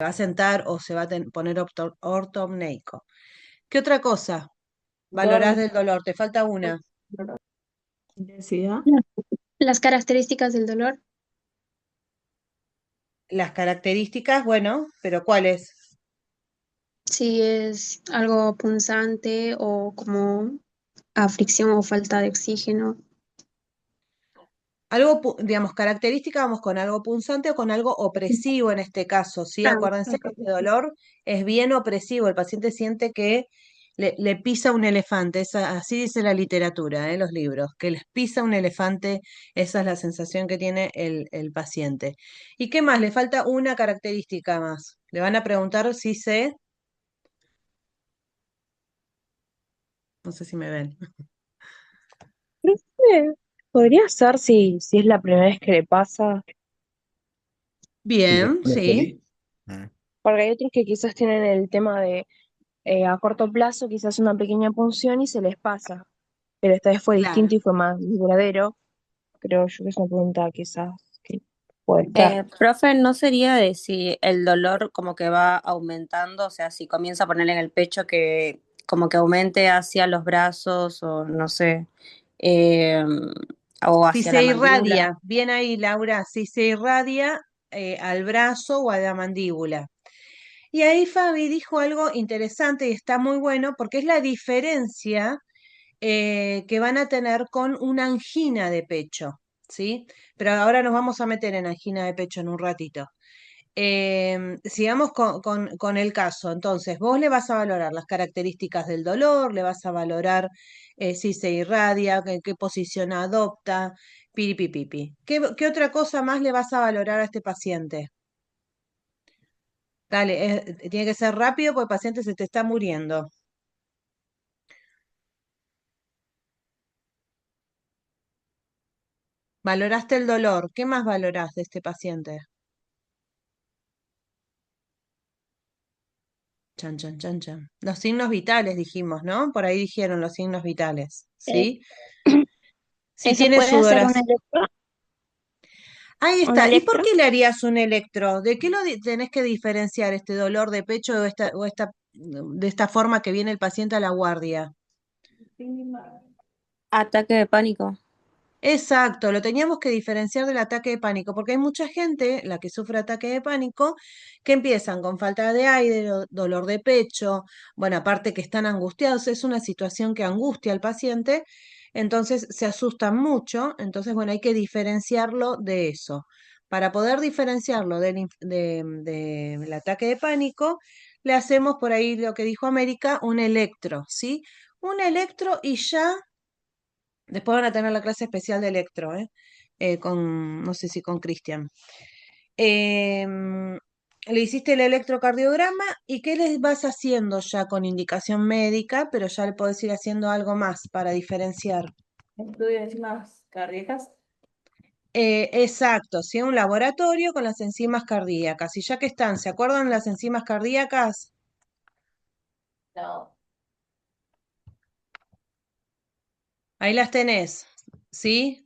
va a sentar o se va a poner ortopneico. ¿Qué otra cosa valorás Dorme. del dolor? Te falta una. Intensidad. Las características del dolor, Las características, bueno, pero ¿cuáles? si es algo punzante o como aflicción o falta de oxígeno. Algo, digamos, característica, vamos con algo punzante o con algo opresivo en este caso, ¿sí? Ah, Acuérdense ok. que este dolor es bien opresivo, el paciente siente que le pisa un elefante, así dice la literatura, los libros, que les pisa un elefante, esa es la sensación que tiene el paciente. ¿Y qué más? Le falta una característica más. Le van a preguntar si se, no sé si me ven. Creo que podría ser si es la primera vez que le pasa, Bien, sí, porque hay otros que quizás tienen el tema de a corto plazo, quizás una pequeña punción y se les pasa, pero esta vez fue claro. distinto y fue más duradero. Creo yo que es una pregunta quizás que puede estar. Profe, ¿no sería de si el dolor como que va aumentando? O sea, si comienza a ponerle en el pecho que como que aumente hacia los brazos o no sé, eh, o Si hacia se la mandíbula. irradia, bien ahí, Laura, si se irradia al brazo o a la mandíbula. Y ahí Fabi dijo algo interesante y está muy bueno porque es la diferencia que van a tener con una angina de pecho, ¿sí? Pero ahora nos vamos a meter en angina de pecho en un ratito. Sigamos con el caso. Entonces, vos le vas a valorar las características del dolor, le vas a valorar si se irradia, qué posición adopta, piripipipi. ¿Qué otra cosa más le vas a valorar a este paciente? Dale, tiene que ser rápido porque el paciente se te está muriendo. Valoraste el dolor. ¿Qué más valorás de este paciente? Chan, chan, chan, chan. Los signos vitales dijimos, ¿no? Por ahí dijeron los signos vitales, Eh, ¿sí? Si ¿Se tiene puede hacer un sudoración. electro? Ahí ¿Un está. ¿Y por electro? qué le harías un electro? ¿De qué tenés que diferenciar este dolor de pecho de esta forma que viene el paciente a la guardia? Ataque de pánico. Exacto, lo teníamos que diferenciar del ataque de pánico, porque hay mucha gente, la que sufre ataque de pánico, que empiezan con falta de aire, dolor de pecho, bueno, aparte que están angustiados, es una situación que angustia al paciente, entonces se asustan mucho, entonces, bueno, hay que diferenciarlo de eso. Para poder diferenciarlo del ataque de pánico, le hacemos por ahí lo que dijo América, un electro, ¿sí? Un electro y ya. Después van a tener la clase especial de electro, ¿eh? No sé si con Cristian. Le hiciste el electrocardiograma y ¿qué les vas haciendo ya con indicación médica? Pero ya le podés ir haciendo algo más para diferenciar. Estudio de enzimas cardíacas. Exacto, ¿sí? Un laboratorio con las enzimas cardíacas. Y ya que están, ¿se acuerdan las enzimas cardíacas? No. Ahí las tenés, ¿sí?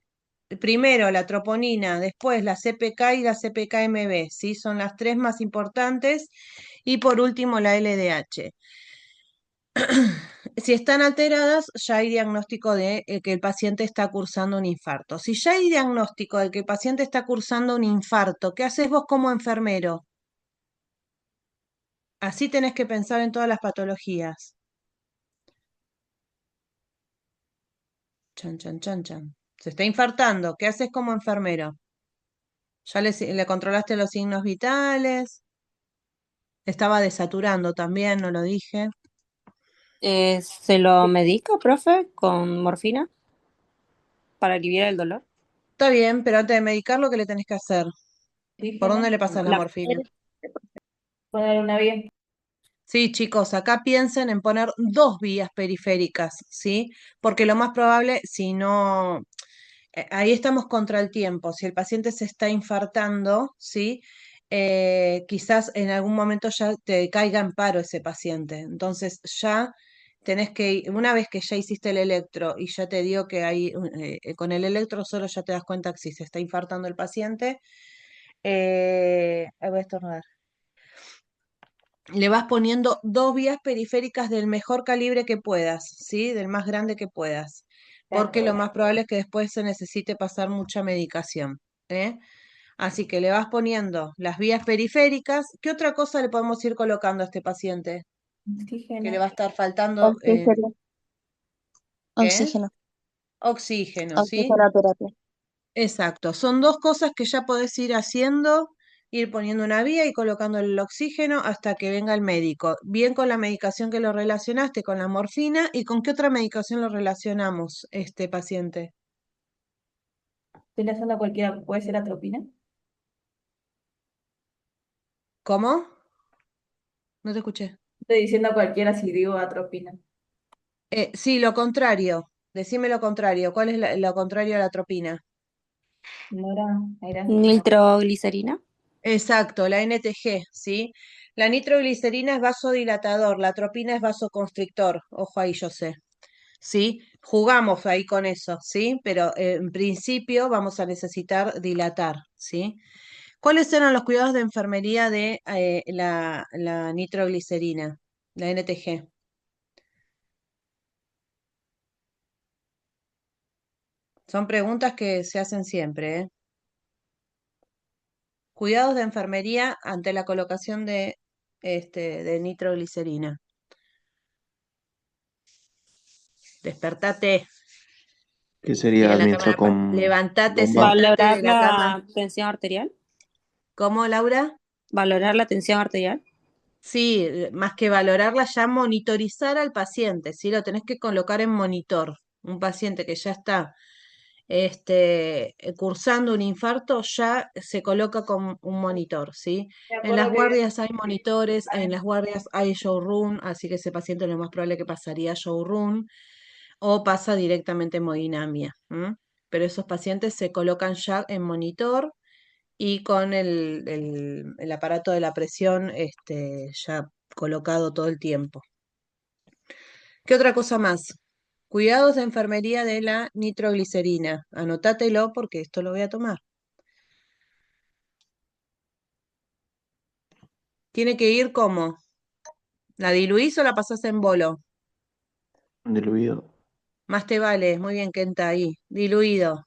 Primero la troponina, después la CPK y la CPK-MB, ¿sí? Son las tres más importantes. Y por último la LDH. Si están alteradas, ya hay diagnóstico de que el paciente está cursando un infarto. Si ya hay diagnóstico de que el paciente está cursando un infarto, ¿qué haces vos como enfermero? Así tenés que pensar en todas las patologías. Chan, chan, chan, chan. Se está infartando, ¿qué haces como enfermero? ¿Ya le controlaste los signos vitales? Estaba desaturando también, no lo dije. ¿Se lo medica, profe, con morfina para aliviar el dolor? Está bien, pero antes de medicarlo, ¿qué le tenés que hacer? ¿Por Oxígeno. dónde le pasas la La- morfina? Poner una vía. Sí, chicos, acá piensen en poner dos vías periféricas, ¿sí? Porque lo más probable, si no, ahí estamos contra el tiempo. Si el paciente se está infartando, ¿sí? Quizás en algún momento ya te caiga en paro ese paciente. Entonces ya tenés que una vez que ya hiciste el electro y ya te dio que hay, con el electro solo ya te das cuenta que si se está infartando el paciente, voy a estornudar. le vas poniendo 2 vías periféricas del mejor calibre que puedas, ¿sí? Del más grande que puedas, porque lo más probable es que después se necesite pasar mucha medicación, ¿eh? Así que le vas poniendo las vías periféricas. ¿Qué otra cosa le podemos ir colocando a este paciente que le Oxígeno. va a estar faltando? Oxígeno, ¿Qué? oxígeno, Oxígeno, ¿sí? oxigenoterapia. Exacto. Son 2 cosas que ya podés ir haciendo, ir poniendo una vía y colocando el oxígeno hasta que venga el médico. Bien con la medicación que lo relacionaste, con la morfina, ¿y con qué otra medicación lo relacionamos, este paciente? Estoy lanzando cualquiera, puede ser atropina. ¿Cómo? No te escuché. Estoy diciendo cualquiera si digo atropina. Sí, lo contrario. Decime lo contrario. ¿Cuál es lo contrario a la atropina? Era. Nitroglicerina. Exacto, la NTG, ¿sí? La nitroglicerina es vasodilatador, la atropina es vasoconstrictor. Ojo ahí, yo sé. ¿Sí? Jugamos ahí con eso, ¿sí? Pero en principio vamos a necesitar dilatar, ¿sí? ¿Cuáles eran los cuidados de enfermería de la nitroglicerina, la NTG? Son preguntas que se hacen siempre, ¿eh? Cuidados de enfermería ante la colocación de nitroglicerina. Despertate, ¿Qué tira sería la administrar cámara, con levantate, bomba? sentate de Valorar la cama. la tensión arterial. ¿Cómo, Laura? Valorar la tensión arterial. Sí, más que valorarla, ya monitorizar al paciente, ¿sí? Lo tenés que colocar en monitor. Un paciente que ya está cursando un infarto, ya se coloca con un monitor, ¿sí? Me En acuerdo las que guardias hay monitores, en las guardias hay showroom, así que ese paciente lo más probable que pasaría a showroom o pasa directamente en hemodinamia. ¿M? Pero esos pacientes se colocan ya en monitor y con el aparato de la presión ya colocado todo el tiempo. ¿Qué otra cosa más? Cuidados de enfermería de la nitroglicerina. Anotátelo porque esto lo voy a tomar. Tiene que ir como, ¿la diluís o la pasás en bolo? Diluido. Más te vale, muy bien, Kenta, ahí. Diluido.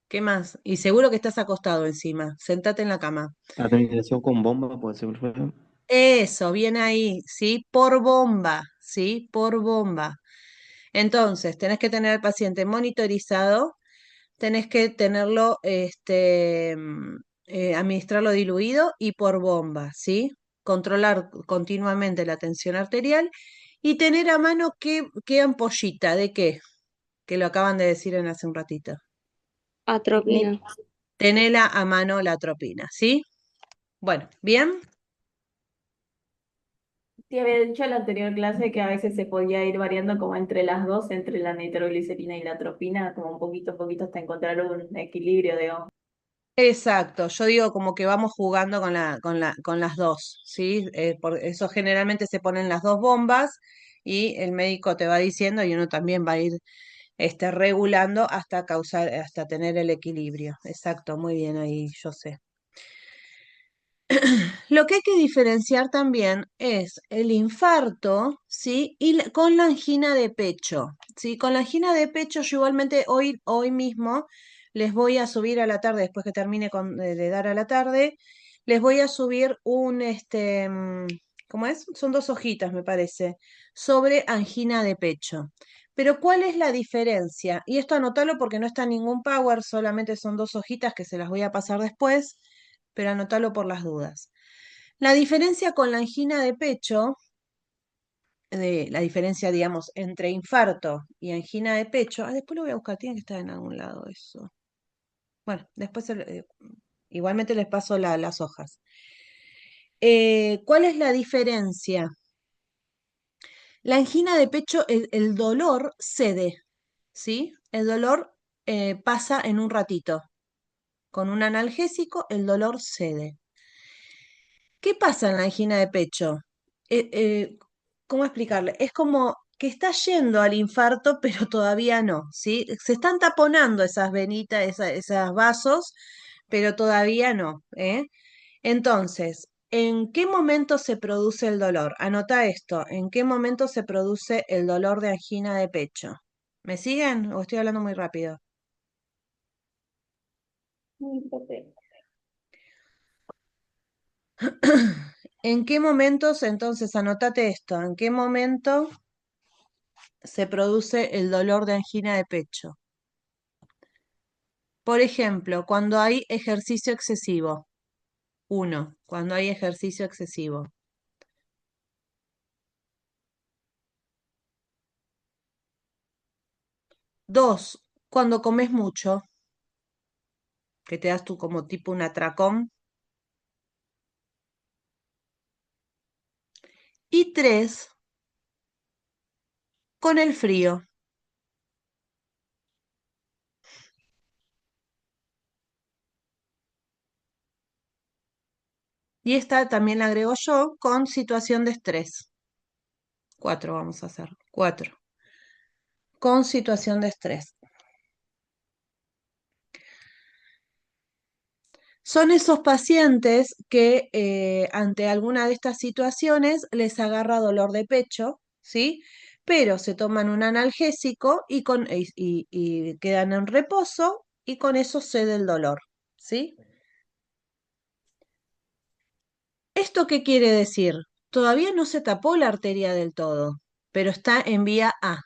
¿Qué más? Y seguro que estás acostado encima. Sentate en la cama. Administración con bomba puede ser perfecto. Eso, bien ahí, ¿sí? Por bomba, ¿sí? Por bomba. Entonces, tenés que tener al paciente monitorizado, tenés que tenerlo, administrarlo diluido y por bomba, ¿sí? Controlar continuamente la tensión arterial y tener a mano qué ampollita, ¿de qué? Que lo acaban de decir en hace un ratito. Atropina. Tenela a mano la atropina, ¿sí? Bueno, ¿bien? sí había dicho en la anterior clase que a veces se podía ir variando como entre las dos, entre la nitroglicerina y la atropina, como un poquito hasta encontrar un equilibrio, digamos. Exacto, yo digo como que vamos jugando con las dos, ¿sí? Por eso generalmente se ponen las 2 bombas y el médico te va diciendo y uno también va a ir regulando hasta tener el equilibrio. Exacto, muy bien ahí, yo sé. Lo que hay que diferenciar también es el infarto, ¿sí? Y con la angina de pecho, ¿sí? Con la angina de pecho yo igualmente hoy mismo les voy a subir a la tarde, después que termine de dar a la tarde, les voy a subir ¿cómo es? Son 2 hojitas, me parece, sobre angina de pecho. Pero ¿cuál es la diferencia? Y esto anótalo porque no está en ningún Power, solamente son 2 hojitas que se las voy a pasar después, pero anótalo por las dudas. La diferencia con la angina de pecho, la diferencia, digamos, entre infarto y angina de pecho, después lo voy a buscar, tiene que estar en algún lado eso. Bueno, después igualmente les paso las hojas. ¿Cuál es la diferencia? La angina de pecho, el dolor cede, ¿sí? El dolor pasa en un ratito. Con un analgésico, el dolor cede. ¿Qué pasa en la angina de pecho? Eh, eh, ¿Cómo explicarle? Es como que está yendo al infarto, pero todavía no, ¿sí? Se están taponando esas venitas, esos vasos, pero todavía no, ¿eh? Entonces, ¿En qué momento se produce el dolor? Anota esto. ¿En qué momento se produce el dolor de angina de pecho? ¿Me siguen o estoy hablando muy rápido? ¿En qué momentos, entonces, anotate esto, en qué momento se produce el dolor de angina de pecho? Por ejemplo, cuando hay ejercicio excesivo. Uno, cuando hay ejercicio excesivo. Dos, cuando comes mucho, que te das tú como tipo un atracón. Y tres, con el frío. Y esta también la agrego yo con situación de estrés. Cuatro vamos a hacer. Cuatro. Con situación de estrés. Son esos pacientes que ante alguna de estas situaciones les agarra dolor de pecho, ¿sí? Pero se toman un analgésico y quedan en reposo y con eso cede el dolor, ¿sí? ¿Esto qué quiere decir? Todavía no se tapó la arteria del todo, pero está en vía A.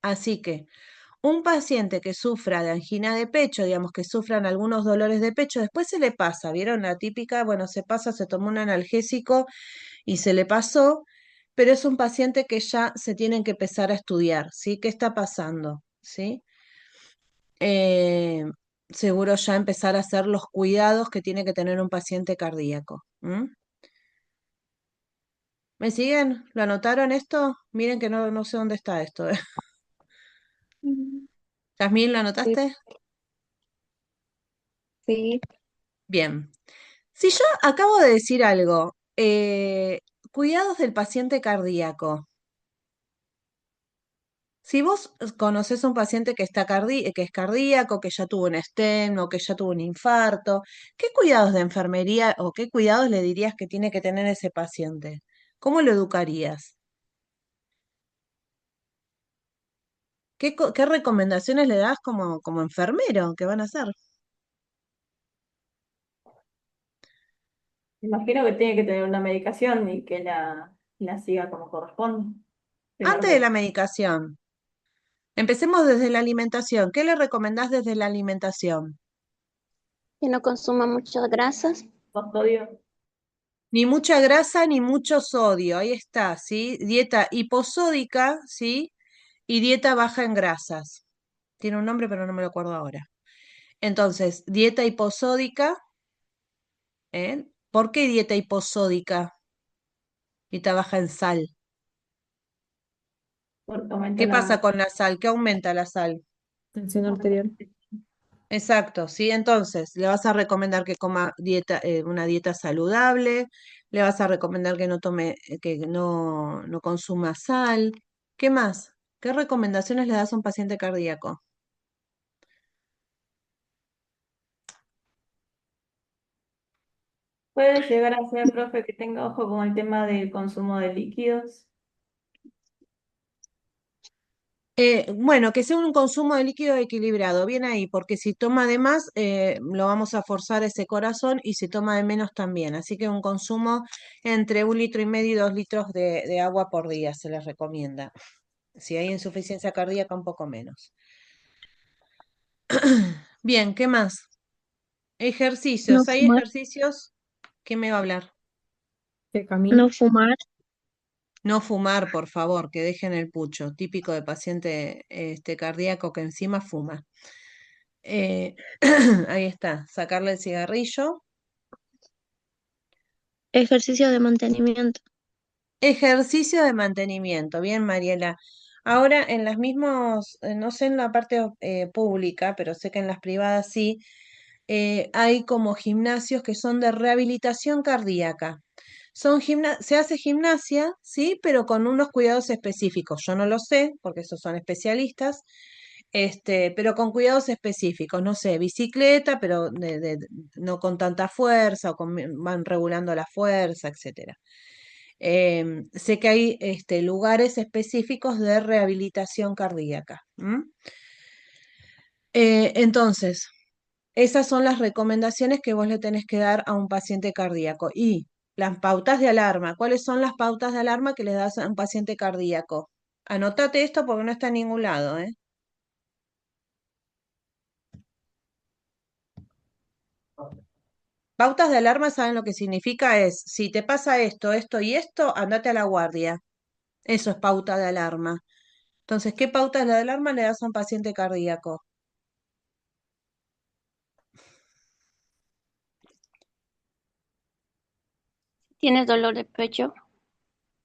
Así que un paciente que sufra de angina de pecho, digamos que sufran algunos dolores de pecho, después se le pasa, ¿vieron? La típica, bueno, se pasa, se tomó un analgésico y se le pasó, pero es un paciente que ya se tienen que empezar a estudiar, ¿sí? ¿Qué está pasando? ¿Sí? Eh, seguro ya empezar a hacer los cuidados que tiene que tener un paciente cardíaco. ¿Me siguen? ¿Lo anotaron esto? Miren que no sé dónde está esto. Mm. Yasmín, ¿lo Sí, anotaste? sí. Bien. Si yo acabo de decir algo, cuidados del paciente cardíaco. Si vos conoces a un paciente que que es cardíaco, que ya tuvo un stent o que ya tuvo un infarto, ¿qué cuidados de enfermería o qué cuidados le dirías que tiene que tener ese paciente? ¿Cómo lo educarías? ¿Qué recomendaciones le das como enfermero? ¿Qué van a hacer? Me imagino que tiene que tener una medicación y que la siga como corresponde. Primero Antes de que la medicación, empecemos desde la alimentación. ¿Qué le recomendás desde la alimentación? Que no consuma muchas grasas. sodio. Ni mucha grasa ni mucho sodio. Ahí está, ¿sí? Dieta hiposódica, ¿sí? Y dieta baja en grasas. Tiene un nombre, pero no me lo acuerdo ahora. Entonces, dieta hiposódica, ¿eh? ¿Por qué dieta hiposódica? Dieta baja en sal. Porque aumenta ¿Qué pasa la... con la sal? ¿Qué aumenta la sal? Tensión arterial. Exacto, ¿sí? Entonces, le vas a recomendar que coma una dieta saludable, le vas a recomendar que no tome, que no consuma sal. ¿Qué más? ¿Qué recomendaciones le das a un paciente cardíaco? Puede llegar a ser, profe, que tenga ojo con el tema del consumo de líquidos. Bueno, que sea un consumo de líquido equilibrado, bien ahí, porque si toma de más, lo vamos a forzar ese corazón y si toma de menos también. Así que un consumo entre 1,5 litros y 2 litros de agua por día se les recomienda. Si hay insuficiencia cardíaca, un poco menos. Bien, ¿qué más? No Ejercicios. ¿Hay fumar. ejercicios? ¿Qué me va a hablar? Que camine. No fumar. No fumar, por favor, que dejen el pucho, típico de paciente cardíaco que encima fuma. Eh, ahí está, sacarle el cigarrillo. Ejercicio de mantenimiento. Ejercicio de mantenimiento. Bien, Mariela. Ahora en las mismas, no sé en la parte pública, pero sé que en las privadas sí, hay como gimnasios que son de rehabilitación cardíaca. Se hace gimnasia, sí, pero con unos cuidados específicos. Yo no lo sé, porque esos son especialistas. pero con cuidados específicos, no sé, bicicleta, pero no con tanta fuerza, o van regulando la fuerza, etcétera. Sé que hay lugares específicos de rehabilitación cardíaca. Entonces, esas son las recomendaciones que vos le tenés que dar a un paciente cardíaco. Y las pautas de alarma. ¿Cuáles son las pautas de alarma que le das a un paciente cardíaco? Anótate esto porque no está en ningún lado, ¿eh? Pautas de alarma, ¿saben lo que significa? Es, si te pasa esto, esto y esto, andate a la guardia. Eso es pauta de alarma. Entonces, ¿qué pautas de alarma le das a un paciente cardíaco? ¿Tienes dolor de pecho?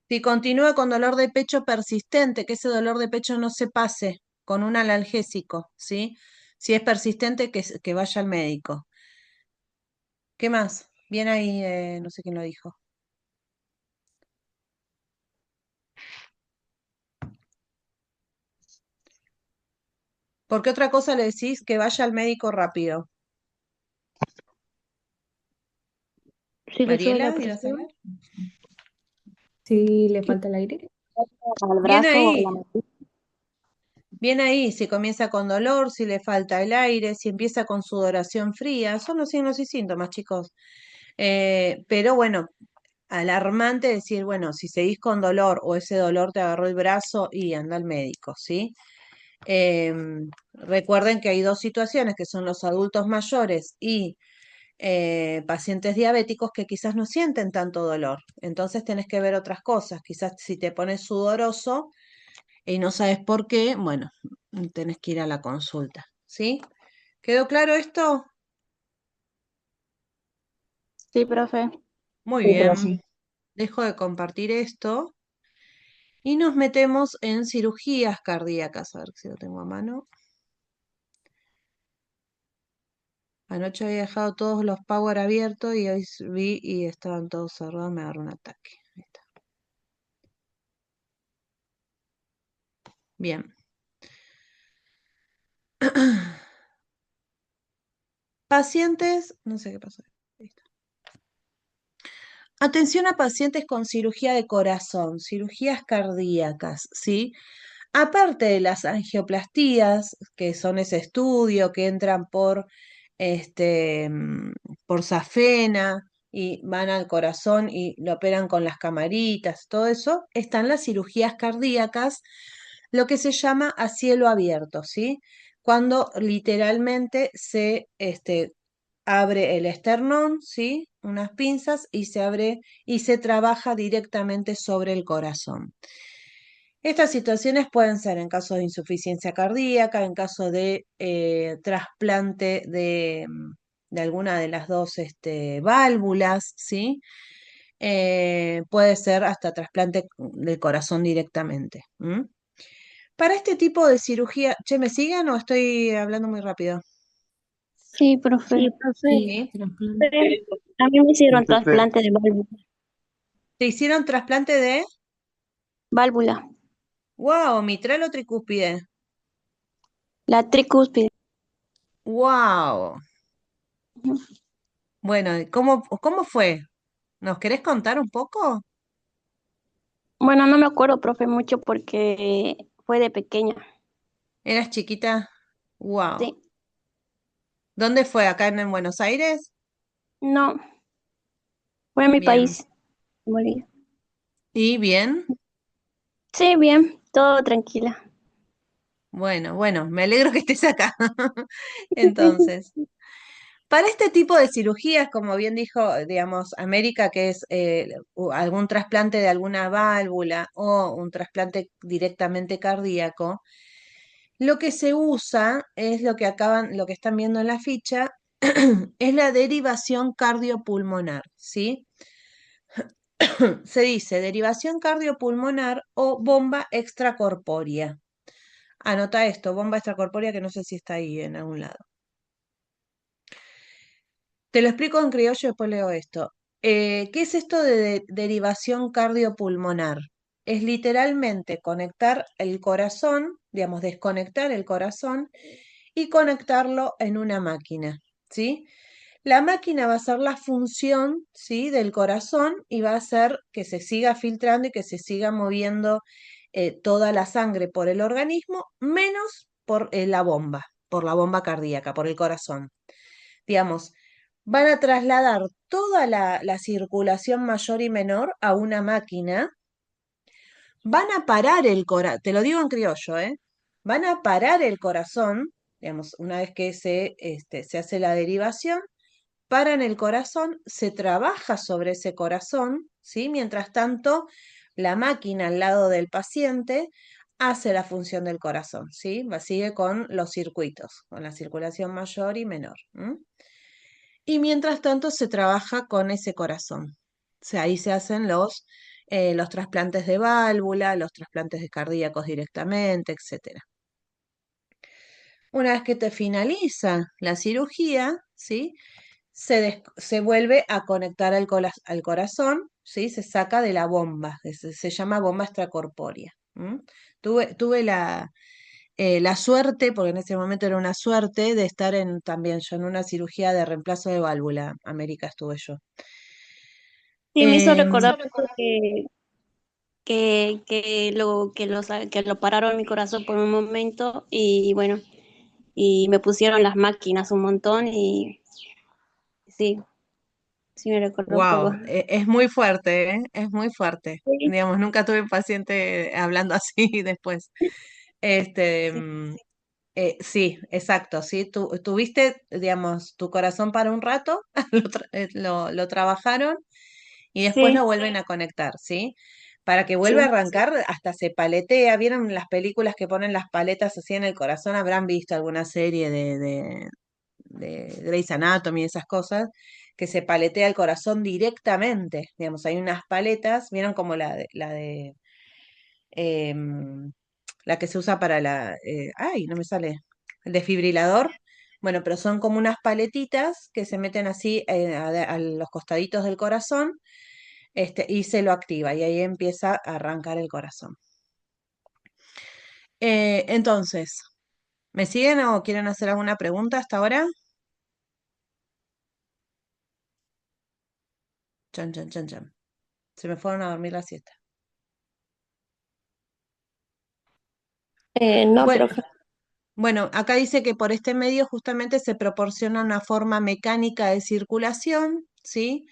Si continúa con dolor de pecho persistente, que ese dolor de pecho no se pase con un analgésico, ¿sí? Si es persistente, que vaya al médico. ¿Qué más? Bien ahí, no sé quién lo dijo. ¿Por qué otra cosa le decís que vaya al médico rápido? Si le sube la Mariela, ¿ibas a presión, hablar? Si le falta el aire. al Bien brazo o la ahí. mano. Bien ahí, si comienza con dolor, si le falta el aire, si empieza con sudoración fría, son los signos y síntomas, chicos. Pero bueno, alarmante decir, bueno, si seguís con dolor o ese dolor te agarró el brazo y anda al médico, ¿sí? Recuerden que hay dos situaciones, que son los adultos mayores y pacientes diabéticos que quizás no sienten tanto dolor. Entonces tenés que ver otras cosas. Quizás si te pones sudoroso y no sabes por qué, bueno, tenés que ir a la consulta, ¿sí? ¿Quedó claro esto? Sí, profe. Muy Sí, pero bien. sí. Dejo de compartir esto y nos metemos en cirugías cardíacas. A ver si lo tengo a mano. Anoche había dejado todos los power abiertos y hoy vi y estaban todos cerrados, me agarró un ataque. Ahí está. Bien. Pacientes, no sé qué pasó. Ahí está. Atención a pacientes con cirugía de corazón, cirugías cardíacas, ¿sí? Aparte de las angioplastías, que son ese estudio que entran por safena y van al corazón y lo operan con las camaritas, todo eso, están las cirugías cardíacas, lo que se llama a cielo abierto, ¿sí? Cuando literalmente se abre el esternón, ¿sí? Unas pinzas y se abre y se trabaja directamente sobre el corazón. Estas situaciones pueden ser en caso de insuficiencia cardíaca, en caso de trasplante de alguna de las dos válvulas, ¿sí? Puede ser hasta trasplante del corazón directamente. Para este tipo de cirugía, che, ¿me siguen o estoy hablando muy rápido? Sí, profe. Sí, profe. Sí. A mí me hicieron Perfecto. trasplante de válvula. ¿Te hicieron trasplante de? Válvula. ¡Wow! ¿Mitral o tricúspide? La tricúspide. ¡Wow! Bueno, ¿cómo fue? ¿Nos querés contar un poco? Bueno, no me acuerdo, profe, mucho porque fue de pequeña. ¿Eras chiquita? ¡Wow! Sí. ¿Dónde fue? ¿Acá en Buenos Aires? No, fue en mi Bien. país, Bolivia. ¿Y bien? Sí, bien, todo tranquila. Bueno, me alegro que estés acá. Entonces, para este tipo de cirugías, como bien dijo, digamos, América, que es algún trasplante de alguna válvula o un trasplante directamente cardíaco, lo que se usa es lo que están viendo en la ficha, es la derivación cardiopulmonar, ¿sí? Se dice derivación cardiopulmonar o bomba extracorpórea. Anota esto, bomba extracorpórea, que no sé si está ahí en algún lado. Te lo explico en criollo y después leo esto. ¿Qué es esto de derivación cardiopulmonar? Es literalmente conectar el corazón digamos, desconectar el corazón y conectarlo en una máquina, ¿sí? La máquina va a hacer la función, ¿sí? del corazón y va a hacer que se siga filtrando y que se siga moviendo toda la sangre por el organismo, menos por la bomba cardíaca, por el corazón. Digamos, van a trasladar toda la circulación mayor y menor a una máquina, van a parar el corazón, te lo digo en criollo, ¿eh? Van a parar el corazón, digamos, una vez que se hace la derivación, paran el corazón, se trabaja sobre ese corazón, ¿sí? Mientras tanto, la máquina al lado del paciente hace la función del corazón, ¿sí? Sigue con los circuitos, con la circulación mayor y menor. Y mientras tanto se trabaja con ese corazón. O sea, ahí se hacen los trasplantes de válvula, los trasplantes de cardíacos directamente, etcétera. Una vez que te finaliza la cirugía, ¿sí? Se vuelve a conectar al corazón, ¿sí? Se saca de la bomba, que se llama bomba extracorpórea. Tuve la suerte, porque en ese momento era una suerte, de estar también yo en una cirugía de reemplazo de válvula. América estuve yo. Sí, me hizo Em, recordar que lo pararon mi corazón por un momento y bueno, y me pusieron las máquinas un montón y sí, sí me recuerdo un poco. wow, es muy fuerte, ¿eh? Es muy fuerte. Sí, Digamos, nunca tuve un paciente hablando así después. Este, sí, sí, exacto, sí. Tuviste, digamos, tu corazón para un rato, lo trabajaron y después sí, lo vuelven a conectar, ¿sí? Para que vuelva a sí, arrancar, hasta se paletea. ¿Vieron las películas que ponen las paletas así en el corazón? Habrán visto alguna serie de Grey's Anatomy y esas cosas, que se paletea el corazón directamente. Digamos, hay unas paletas, ¿vieron como em, la que se usa para ay, no me sale, el desfibrilador? Bueno, pero son como unas paletitas que se meten así a los costaditos del corazón, y se lo activa y ahí empieza a arrancar el corazón. Entonces, ¿me siguen o quieren hacer alguna pregunta hasta ahora? Chan, chan, chan, chan. Se me fueron a dormir la siesta. no, Bueno, profe. bueno, acá dice que por este medio justamente se proporciona una forma mecánica de circulación, ¿sí?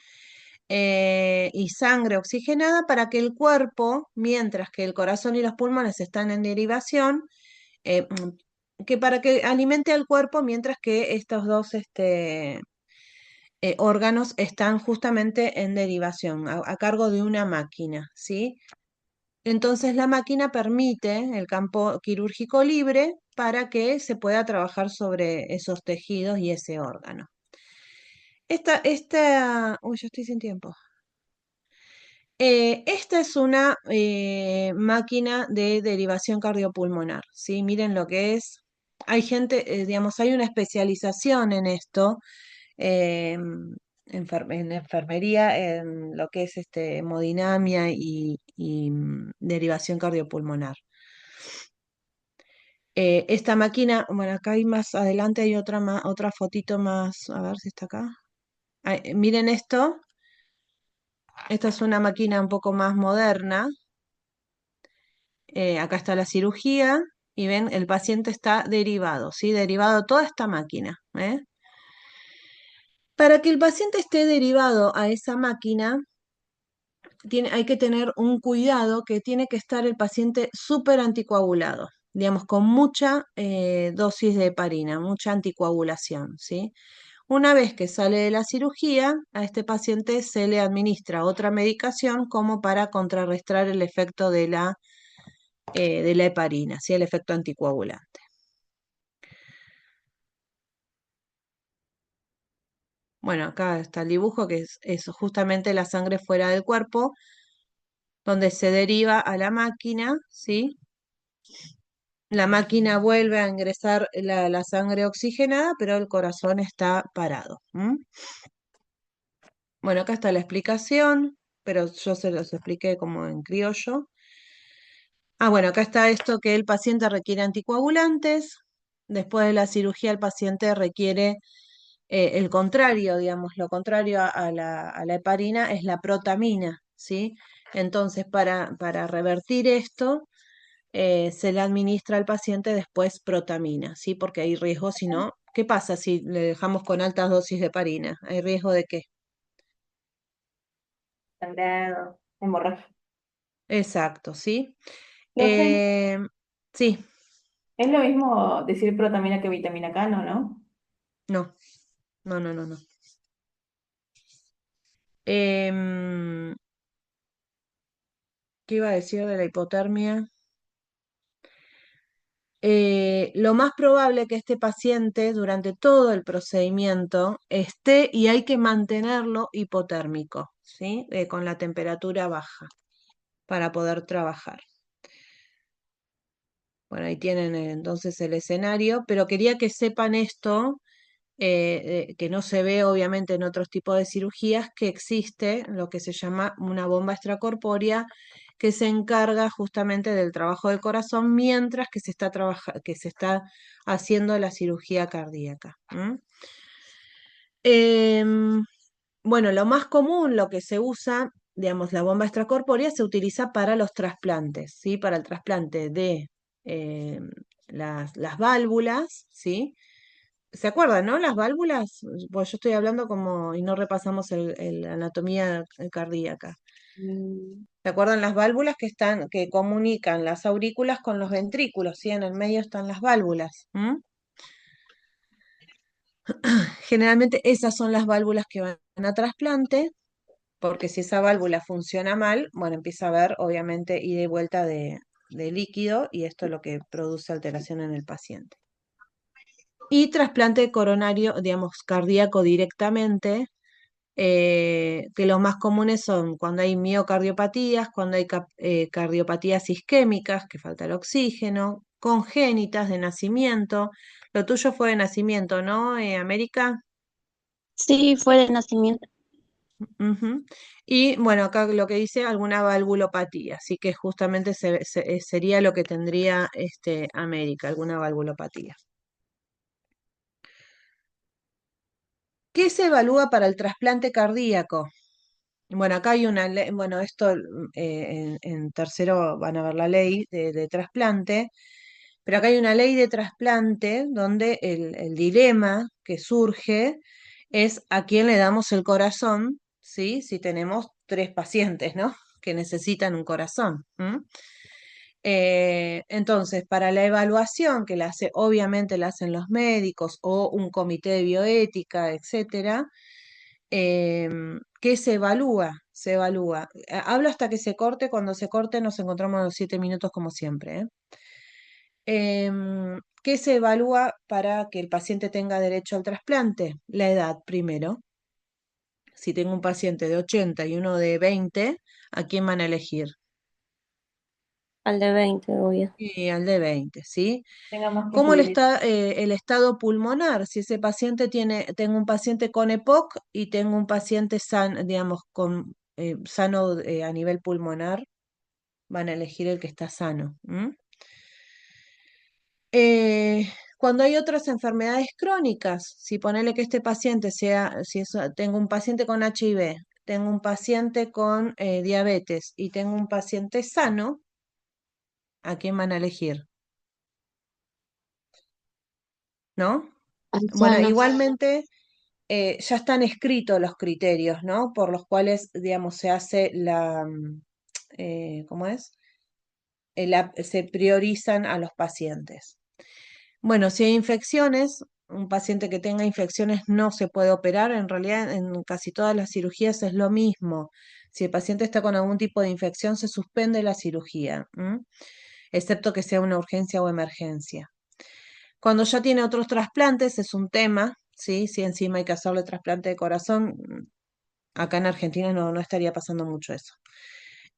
Y sangre oxigenada para que el cuerpo, mientras que el corazón y los pulmones están en derivación, eh, que para que alimente al cuerpo mientras que estos dos órganos están justamente en derivación, a cargo de una máquina, ¿sí? Entonces la máquina permite el campo quirúrgico libre para que se pueda trabajar sobre esos tejidos y ese órgano. Uy, yo estoy sin tiempo. Esta es una máquina de derivación cardiopulmonar, ¿sí? Miren lo que es. Hay gente, digamos, hay una especialización en esto, en enfermería, en lo que es hemodinamia y derivación cardiopulmonar. Esta máquina, bueno, acá hay más adelante, hay otra fotito más, a ver si está acá. Miren esto, esta es una máquina un poco más moderna. Acá está la cirugía y ven, el paciente está derivado, ¿sí? Derivado toda esta máquina, ¿eh? Para que el paciente esté derivado a esa máquina, hay que tener un cuidado que tiene que estar el paciente súper anticoagulado, digamos, con mucha dosis de heparina, mucha anticoagulación, ¿sí? Una vez que sale de la cirugía, a este paciente se le administra otra medicación como para contrarrestar el efecto de la heparina, ¿sí? El efecto anticoagulante. Bueno, acá está el dibujo que es eso, justamente la sangre fuera del cuerpo, donde se deriva a la máquina, ¿sí? La máquina vuelve a ingresar la sangre oxigenada, pero el corazón está parado. Bueno, acá está la explicación, pero yo se los expliqué como en criollo. Bueno, acá está esto que el paciente requiere anticoagulantes. Después de la cirugía, el paciente requiere el contrario, digamos, lo contrario a la heparina es la protamina, ¿sí? Entonces, para revertir esto, se le administra al paciente después protamina, ¿sí? Porque hay riesgo, si no, ¿qué pasa si le dejamos con altas dosis de heparina? ¿Hay riesgo de qué? Sangrado, hemorragia. Exacto, ¿sí? Profe, Eh, sí, es lo mismo decir protamina que vitamina K, ¿no? ¿No? no, no, no, no, no. Em, ¿Qué iba a decir de la hipotermia? Lo más probable es que este paciente durante todo el procedimiento esté y hay que mantenerlo hipotérmico, ¿sí? Con la temperatura baja para poder trabajar. Bueno, ahí tienen entonces el escenario, pero quería que sepan esto, que no se ve obviamente en otros tipos de cirugías, que existe lo que se llama una bomba extracorpórea que se encarga justamente del trabajo del corazón mientras que se está haciendo la cirugía cardíaca. Em, bueno, lo más común, lo que se usa, digamos, la bomba extracorpórea se utiliza para los trasplantes, ¿sí? Para el trasplante de las válvulas, ¿sí? ¿Se acuerdan, no? Las válvulas, pues yo estoy hablando como, y no repasamos la anatomía cardíaca. Mm, ¿Se acuerdan las válvulas que están, que comunican las aurículas con los ventrículos? ¿Sí? En el medio están las válvulas. Generalmente esas son las válvulas que van a trasplante, porque si esa válvula funciona mal, bueno, empieza a haber obviamente ida y vuelta de líquido y esto es lo que produce alteración en el paciente. Y trasplante coronario, digamos, cardíaco directamente, que los más comunes son cuando hay miocardiopatías, cuando hay cardiopatías isquémicas, que falta el oxígeno, congénitas de nacimiento. Lo tuyo fue de nacimiento, ¿no, América? sí, fue de nacimiento. Ujú. Y bueno, acá lo que dice alguna valvulopatía, así que justamente sería lo que tendría América, alguna valvulopatía. ¿Qué se evalúa para el trasplante cardíaco? Bueno, acá hay una ley, bueno, esto en tercero van a ver la ley de trasplante, pero acá hay una ley de trasplante donde el dilema que surge es a quién le damos el corazón, ¿sí? Si tenemos tres pacientes, ¿no? Que necesitan un corazón. Entonces, para la evaluación que la hace, obviamente la hacen los médicos o un comité de bioética, etcétera, ¿qué se evalúa? Se evalúa. Hablo hasta que se corte, cuando se corte nos encontramos a los 7 minutos como siempre, ¿eh? ¿Qué se evalúa para que el paciente tenga derecho al trasplante? La edad primero. Si tengo un paciente de 80 y uno de 20, ¿a quién van a elegir? Al de 20, obvio. Y al de 20, ¿sí? Tenga más ¿Cómo le posibilidades. está el estado pulmonar? Si ese paciente tengo un paciente con EPOC y tengo un paciente digamos, sano a nivel pulmonar, van a elegir el que está sano. Cuando hay otras enfermedades crónicas, si ponele que este paciente tengo un paciente con HIV, tengo un paciente con diabetes y tengo un paciente sano, ¿a quién van a elegir? ¿No? Bueno, Anciano. igualmente ya están escritos los criterios, ¿no? Por los cuales, digamos, se hace ¿cómo es? Se priorizan a los pacientes. Bueno, si hay infecciones, un paciente que tenga infecciones no se puede operar. En realidad, en casi todas las cirugías es lo mismo. Si el paciente está con algún tipo de infección, se suspende la cirugía, excepto que sea una urgencia o emergencia. Cuando ya tiene otros trasplantes, es un tema, ¿sí? Si encima hay que hacerle trasplante de corazón, acá en Argentina no estaría pasando mucho eso.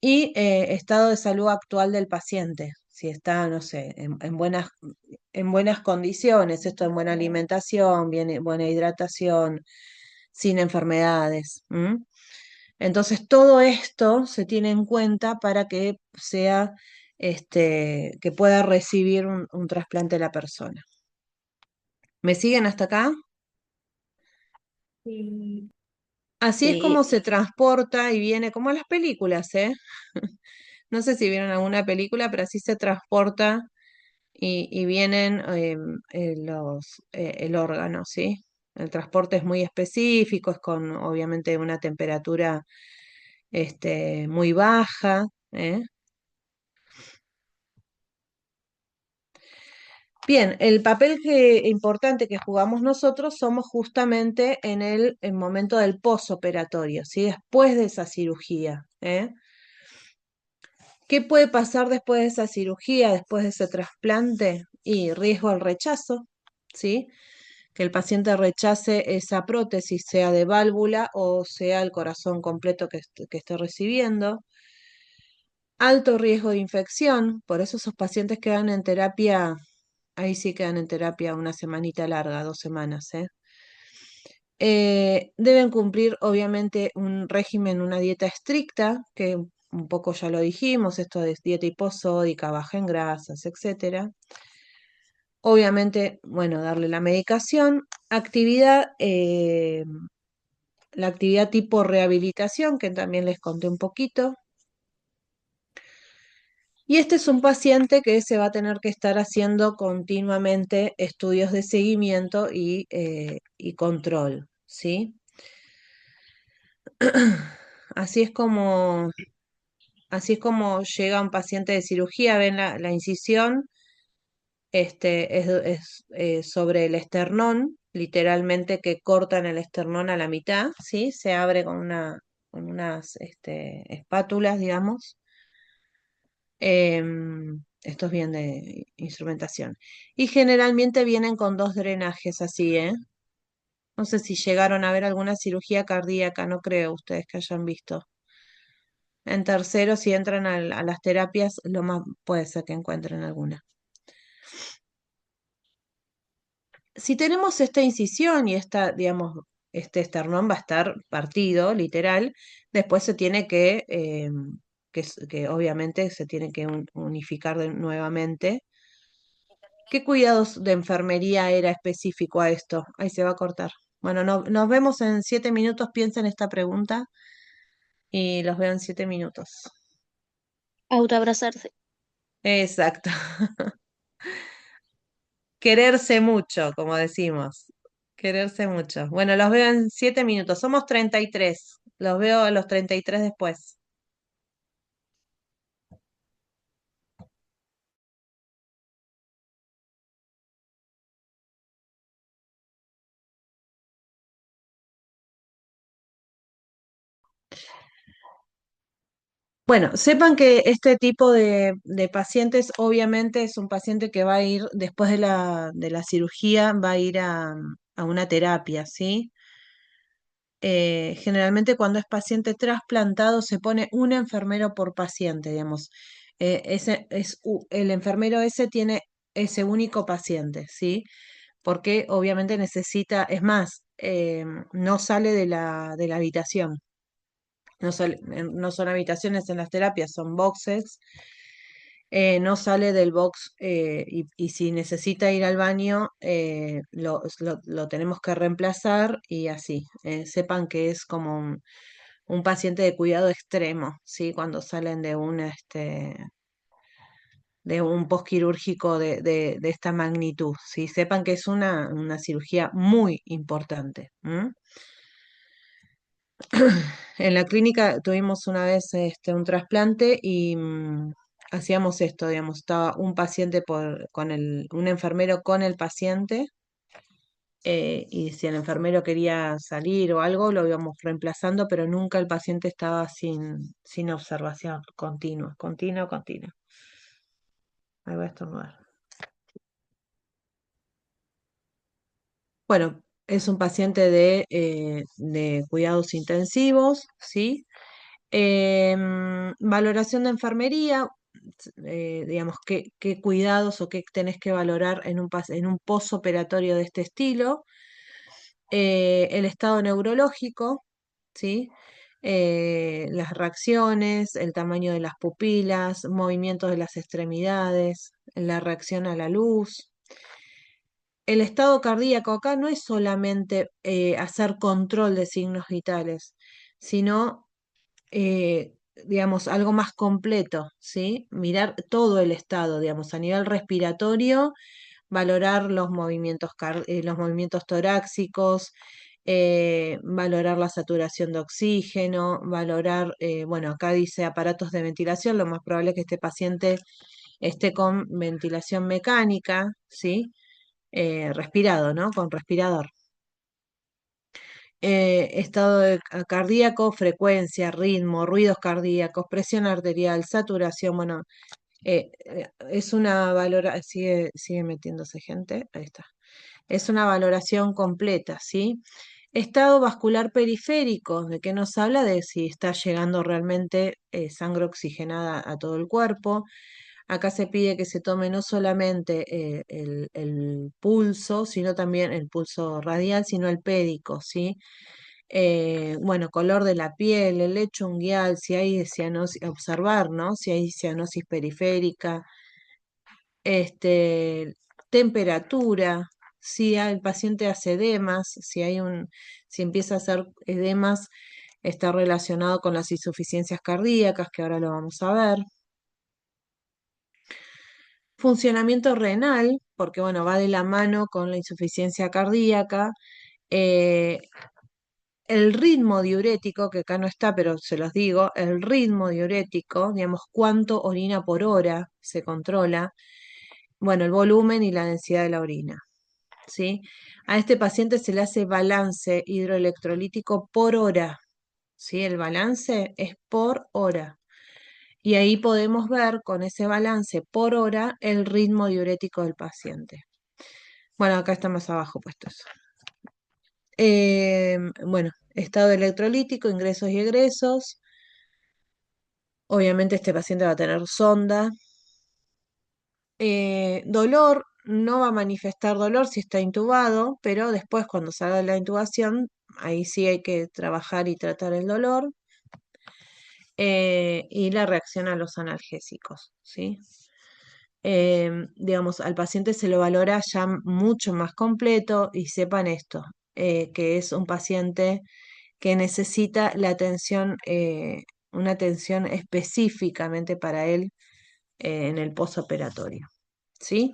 Y estado de salud actual del paciente, si está, no sé, en buenas condiciones, esto en buena alimentación, buena hidratación, sin enfermedades. Entonces, todo esto se tiene en cuenta para que sea que pueda recibir un trasplante la persona. ¿Me siguen hasta acá? Sí. Así es como Sí, se transporta y viene, como en las películas, ¿eh? No sé si vieron alguna película, pero así se transporta y vienen el órgano, ¿sí? El transporte es muy específico, es con obviamente una temperatura muy baja, ¿eh? Bien, el papel importante que jugamos nosotros somos justamente en el momento del posoperatorio, ¿sí? Después de esa cirugía, ¿eh? ¿Qué puede pasar después de esa cirugía, después de ese trasplante? Y riesgo al rechazo, ¿sí? Que el paciente rechace esa prótesis, sea de válvula o sea el corazón completo que esté recibiendo. Alto riesgo de infección, por eso esos pacientes quedan en terapia, ahí sí quedan en terapia una semanita larga, 2 semanas, ¿eh? Deben cumplir obviamente un régimen, una dieta estricta, que un poco ya lo dijimos, esto de dieta hiposódica, baja en grasas, etcétera. Obviamente, bueno, darle la medicación, actividad, la actividad tipo rehabilitación, que también les conté un poquito. Y este es un paciente que se va a tener que estar haciendo continuamente estudios de seguimiento y control, ¿sí? Así es como, así es como llega un paciente de cirugía, ven la incisión, es sobre el esternón, literalmente que cortan el esternón a la mitad, ¿sí? Se abre con unas espátulas, digamos. Esto es bien de instrumentación. Y generalmente vienen con 2 drenajes así, ¿eh? No sé si llegaron a ver alguna cirugía cardíaca, no creo ustedes que hayan visto. En tercero, si entran a las terapias, lo más puede ser que encuentren alguna. Si tenemos esta incisión y digamos, este esternón va a estar partido, literal, después se tiene que obviamente se tiene que unificar nuevamente. ¿Qué cuidados de enfermería era específico a esto? Ahí se va a cortar. Bueno, nos vemos en 7 minutos. Piensa en esta pregunta y los veo en 7 minutos. autoabrazarse. Exacto. Quererse mucho, como decimos. Quererse mucho. Bueno, los veo en 7 minutos. Somos 33. Los veo a los 33 después. Bueno, sepan que este tipo de pacientes, obviamente, es un paciente que va a ir, después de la cirugía, va a ir a una terapia, ¿sí? Generalmente cuando es paciente trasplantado se pone un enfermero por paciente, digamos. El enfermero ese tiene ese único paciente, ¿sí? Porque obviamente necesita, es más, no sale de la habitación. No son habitaciones en las terapias, son boxes. No sale del box y si necesita ir al baño, lo tenemos que reemplazar y así. Sepan que es como un paciente de cuidado extremo, ¿sí? Cuando salen de un postquirúrgico de esta magnitud, ¿sí? Sepan que es una cirugía muy importante. En la clínica tuvimos una vez un trasplante y hacíamos esto, digamos, estaba un paciente un enfermero con el paciente, y si el enfermero quería salir o algo, lo íbamos reemplazando, pero nunca el paciente estaba sin observación continua, continua, continua. Ahí voy a estornudar. Bueno, es un paciente de cuidados intensivos, ¿sí? Valoración de enfermería, digamos, qué cuidados o qué tenés que valorar en un posoperatorio de este estilo. El estado neurológico, ¿sí? las reacciones, el tamaño de las pupilas, movimientos de las extremidades, la reacción a la luz. El estado cardíaco acá no es solamente hacer control de signos vitales, sino, digamos, algo más completo, ¿sí? Mirar todo el estado, digamos, a nivel respiratorio, valorar los movimientos torácicos, valorar la saturación de oxígeno, valorar, bueno, acá dice aparatos de ventilación, lo más probable es que este paciente esté con ventilación mecánica, ¿sí? Respirado, ¿no? Con respirador. Cardíaco, frecuencia, ritmo, ruidos cardíacos, presión arterial, saturación, bueno, es una valoración, sigue metiéndose gente, ahí está. Es una valoración completa, ¿sí? Estado vascular periférico, ¿de qué nos habla? De si está llegando realmente sangre oxigenada a todo el cuerpo. Acá se pide que se tome no solamente el pulso, sino también el pulso radial, sino el pédico, ¿sí? Bueno, color de la piel, el lecho unguial, si hay cianosis, observar, ¿no? Si hay cianosis periférica, este, temperatura, si el paciente hace edemas, si empieza a hacer edemas, está relacionado con las insuficiencias cardíacas, que ahora lo vamos a ver. Funcionamiento renal, porque bueno, va de la mano con la insuficiencia cardíaca. Eh, el ritmo diurético, que acá no está, pero se los digo, el ritmo diurético, digamos, cuánto orina por hora se controla. Bueno, el volumen y la densidad de la orina, ¿sí? A este paciente se le hace balance hidroelectrolítico por hora, ¿sí? El balance es por hora. Y ahí podemos ver con ese balance por hora el ritmo diurético del paciente. Bueno, acá está más abajo puesto eso. Bueno, estado electrolítico, ingresos y egresos. Obviamente este paciente va a tener sonda. Dolor, no va a manifestar dolor si está intubado, pero después cuando salga de la intubación, ahí sí hay que trabajar y tratar el dolor. Y la reacción a los analgésicos, ¿sí? Digamos, al paciente se lo valora ya mucho más completo y sepan esto, que es un paciente que necesita una atención específicamente para él en el posoperatorio, ¿sí?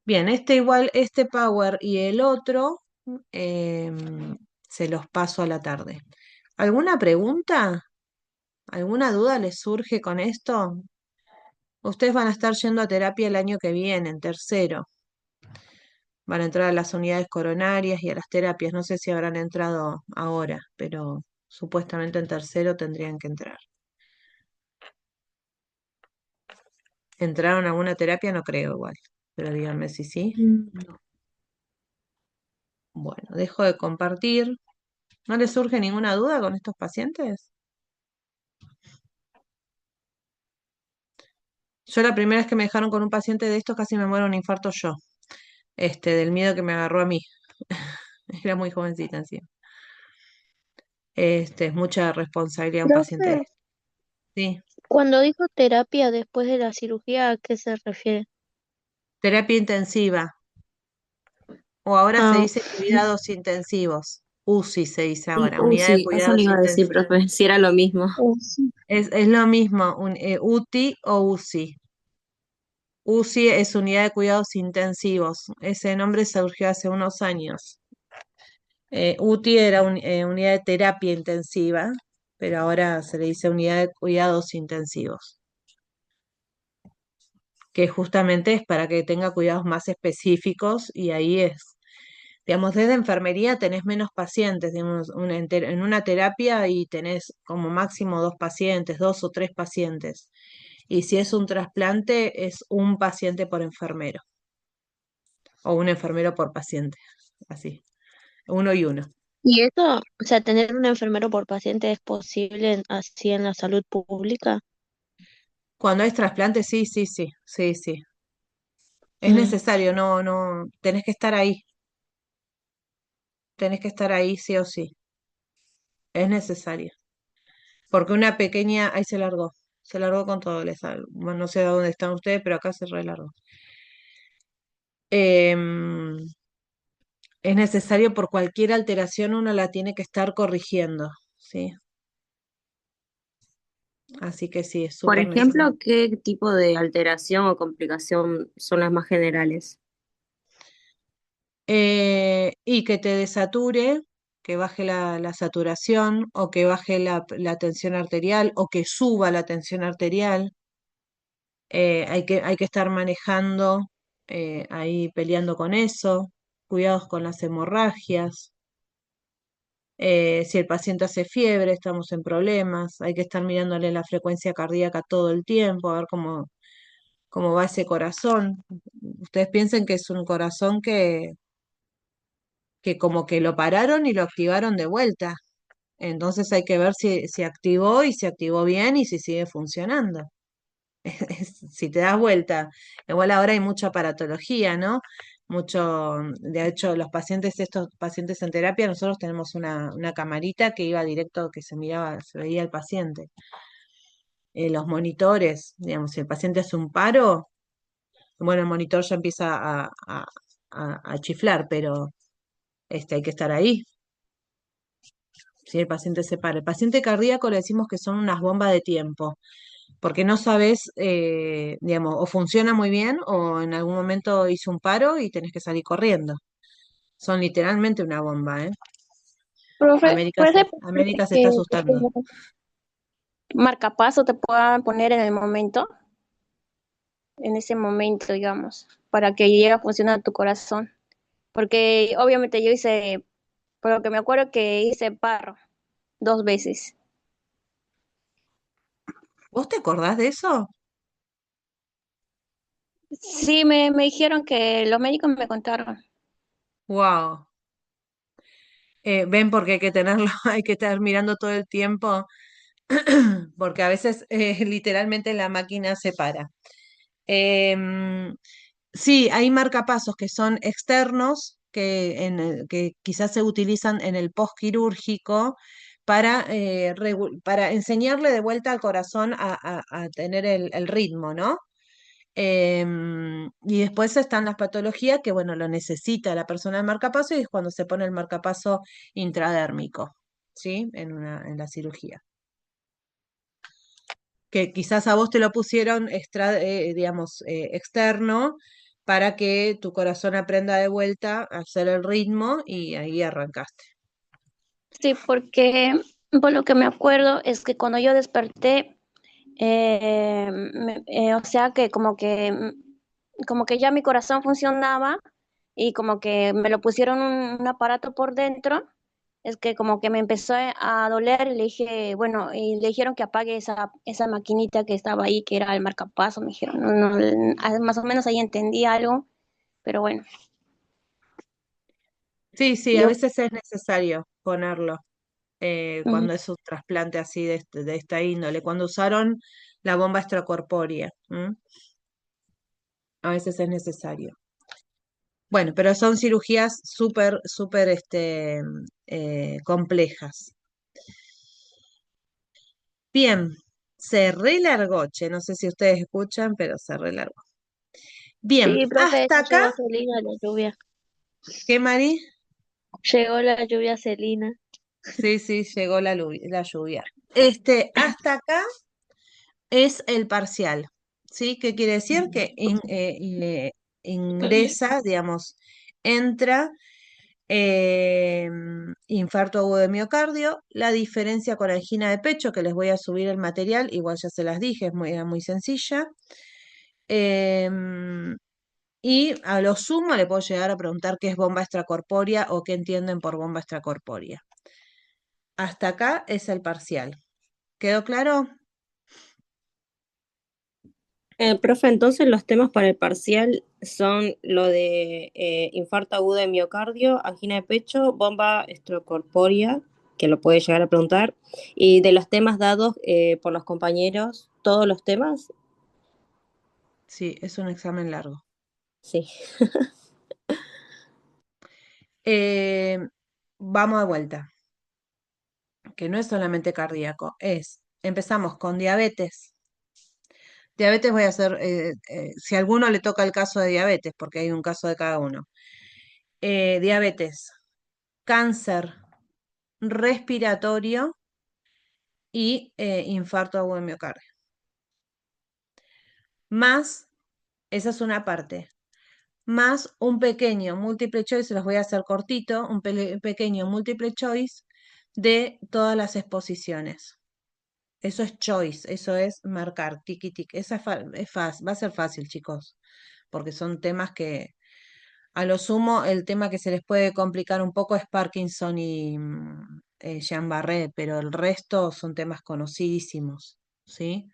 Bien, este Power y el otro se los paso a la tarde. ¿Alguna pregunta? ¿Alguna duda les surge con esto? Ustedes van a estar yendo a terapia el año que viene, en tercero. Van a entrar a las unidades coronarias y a las terapias. No sé si habrán entrado ahora, pero supuestamente en tercero tendrían que entrar. ¿Entraron a alguna terapia? No creo igual, pero díganme si sí. No. Bueno, dejo de compartir. ¿No les surge ninguna duda con estos pacientes? Yo la primera vez que me dejaron con un paciente de estos casi me muero de un infarto yo, del miedo que me agarró a mí. Era muy jovencita encima. Es mucha responsabilidad un paciente de Profe, estos. Sí. cuando dijo terapia después de la cirugía, ¿a qué se refiere? Terapia intensiva, o ahora se Ah, dice cuidados intensivos. UCI se dice Sí, ahora, unidad de sí, eso le cuidados iba a decir, intensivos. profe, si era lo mismo. sí. Es lo mismo, UTI o UCI. UCI es unidad de cuidados intensivos. Ese nombre surgió hace unos años. UTI era unidad de terapia intensiva, pero ahora se le dice unidad de cuidados intensivos, que justamente es para que tenga cuidados más específicos y ahí es. Digamos, desde enfermería tenés menos pacientes, digamos, en una terapia y tenés como máximo dos pacientes, dos o tres pacientes. Y si es un trasplante, es un paciente por enfermero o un enfermero por paciente, así, uno y uno. ¿Y eso, o sea, tener un enfermero por paciente es posible así en la salud pública? Cuando hay trasplante, sí, sí, sí, sí, sí. Es Mm. necesario, no, tenés que estar ahí sí o sí, es necesario. porque una pequeña, ahí se largó con todo, bueno, no sé dónde están ustedes, pero acá se re largó. Em, es necesario por cualquier alteración uno la tiene que estar corrigiendo, ¿sí? Así que sí, es Por súper necesario. ejemplo, ¿qué tipo de alteración o complicación son las más generales? Y que te desature, que baje la saturación, o que baje la tensión arterial, o que suba la tensión arterial. Hay que estar manejando, ahí peleando con eso, cuidados con las hemorragias. Si el paciente hace fiebre, estamos en problemas, hay que estar mirándole la frecuencia cardíaca todo el tiempo, a ver cómo va ese corazón. Ustedes piensen que es un corazón que como que lo pararon y lo activaron de vuelta. Entonces hay que ver si activó y si activó bien y si sigue funcionando. Si te das vuelta, igual ahora hay mucha aparatología, ¿no? Mucho, de hecho, estos pacientes en terapia, nosotros tenemos una camarita que iba directo, que se miraba, se veía el paciente. Los monitores, digamos, si el paciente hace un paro, bueno, el monitor ya empieza a chiflar, pero hay que estar ahí. Si el paciente se para. El paciente cardíaco le decimos que son unas bombas de tiempo, porque no sabes, digamos, o funciona muy bien o en algún momento hizo un paro y tenés que salir corriendo. Son literalmente una bomba, ¿eh? Profe, ¿puede América se que está asustando. marcapaso te puedan poner en el momento, en ese momento, digamos, para que llegue a funcionar tu corazón? Porque obviamente yo hice, por lo que me acuerdo que hice paro 2 veces. ¿Vos te acordás de eso? Sí, me dijeron que los médicos me contaron. Wow. Ven porque hay que tenerlo, hay que estar mirando todo el tiempo, porque a veces literalmente la máquina se para. Em, Sí, hay marcapasos que son externos, que quizás se utilizan en el postquirúrgico para enseñarle de vuelta al corazón a tener el ritmo, ¿no? Y después están las patologías que, bueno, lo necesita la persona el marcapaso y es cuando se pone el marcapaso intradérmico, ¿sí? En la cirugía. Que quizás a vos te lo pusieron digamos, externo para que tu corazón aprenda de vuelta a hacer el ritmo y ahí arrancaste. Sí, porque por lo que me acuerdo es que cuando yo desperté, o sea que como que ya mi corazón funcionaba y como que me lo pusieron un aparato por dentro, es que como que me empezó a doler y le dije, bueno, y le dijeron que apague esa maquinita que estaba ahí, que era el marcapaso, me dijeron, no, no, más o menos ahí entendí algo, pero bueno, Sí, sí, a yo, veces es necesario ponerlo mm, cuando es un trasplante así de esta índole, cuando usaron la bomba extracorpórea. A veces es necesario. Bueno, pero son cirugías súper, súper complejas. Bien, se relargó, che, no sé si ustedes escuchan, pero se relargó. Bien, Sí, profe, hasta ya acá, llegó Celina la lluvia. ¿qué, Mari? Llegó la lluvia Celina. Sí, sí, llegó la lluvia. Hasta acá es el parcial, ¿sí? ¿Qué quiere decir? Que ingresa, digamos, entra infarto agudo de miocardio, la diferencia con angina de pecho, que les voy a subir el material, igual ya se las dije, era muy sencilla. Em, Y a lo sumo le puedo llegar a preguntar qué es bomba extracorpórea o qué entienden por bomba extracorpórea. Hasta acá es el parcial. ¿Quedó claro? Profe, entonces los temas para el parcial son lo de infarto agudo de miocardio, angina de pecho, bomba extracorpórea, que lo puede llegar a preguntar, y de los temas dados por los compañeros, todos los temas, Sí, es un examen largo. sí. Eh, Vamos de vuelta. que no es solamente cardíaco, empezamos con diabetes. Diabetes voy a hacer, si a alguno le toca el caso de diabetes, porque hay un caso de cada uno. Diabetes, cáncer respiratorio y infarto agudo de miocardio. Más, esa es una parte, más un pequeño múltiple choice, se los voy a hacer cortito, un pequeño múltiple choice de todas las exposiciones. Eso es choice, eso es marcar, tiki tiki. Esa es fácil, va a ser fácil, chicos, porque son temas que, a lo sumo, el tema que se les puede complicar un poco es Parkinson y Guillain-Barré, pero el resto son temas conocidísimos, ¿sí?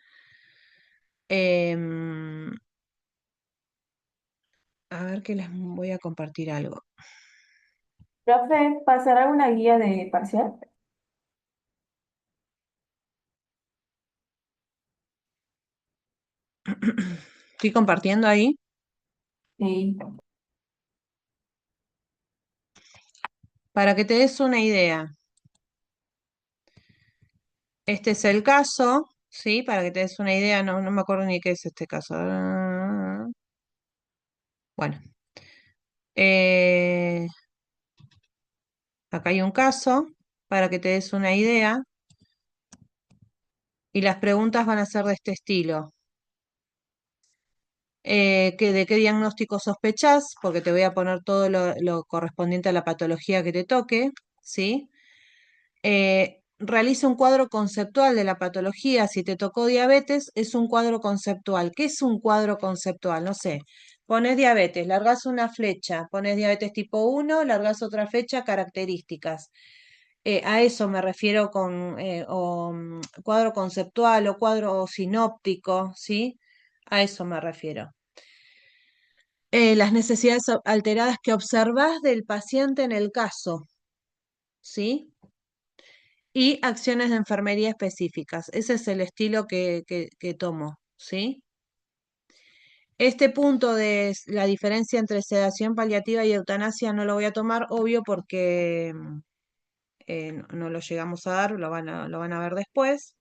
Em, a ver que les voy a compartir algo. Profe, ¿pasará una guía de parcial? Estoy compartiendo ahí. Sí. Para que te des una idea, este es el caso, ¿sí? Para que te des una idea, no me acuerdo ni qué es este caso. Bueno, eh, acá hay un caso, para que te des una idea, y las preguntas van a ser de este estilo. ¿De qué diagnóstico sospechás? Porque te voy a poner todo lo correspondiente a la patología que te toque, ¿sí? Realiza un cuadro conceptual de la patología. Si te tocó diabetes, es un cuadro conceptual. ¿Qué es un cuadro conceptual? No sé. Pones diabetes, largás una flecha, pones diabetes tipo 1, largás otra flecha, características. A eso me refiero con cuadro conceptual o cuadro sinóptico, ¿sí? A eso me refiero. Las necesidades alteradas que observás del paciente en el caso, ¿sí? Y acciones de enfermería específicas. Ese es el estilo que tomo, ¿sí? Este punto de la diferencia entre sedación paliativa y eutanasia no lo voy a tomar, obvio, porque no lo llegamos a dar, lo van a ver después.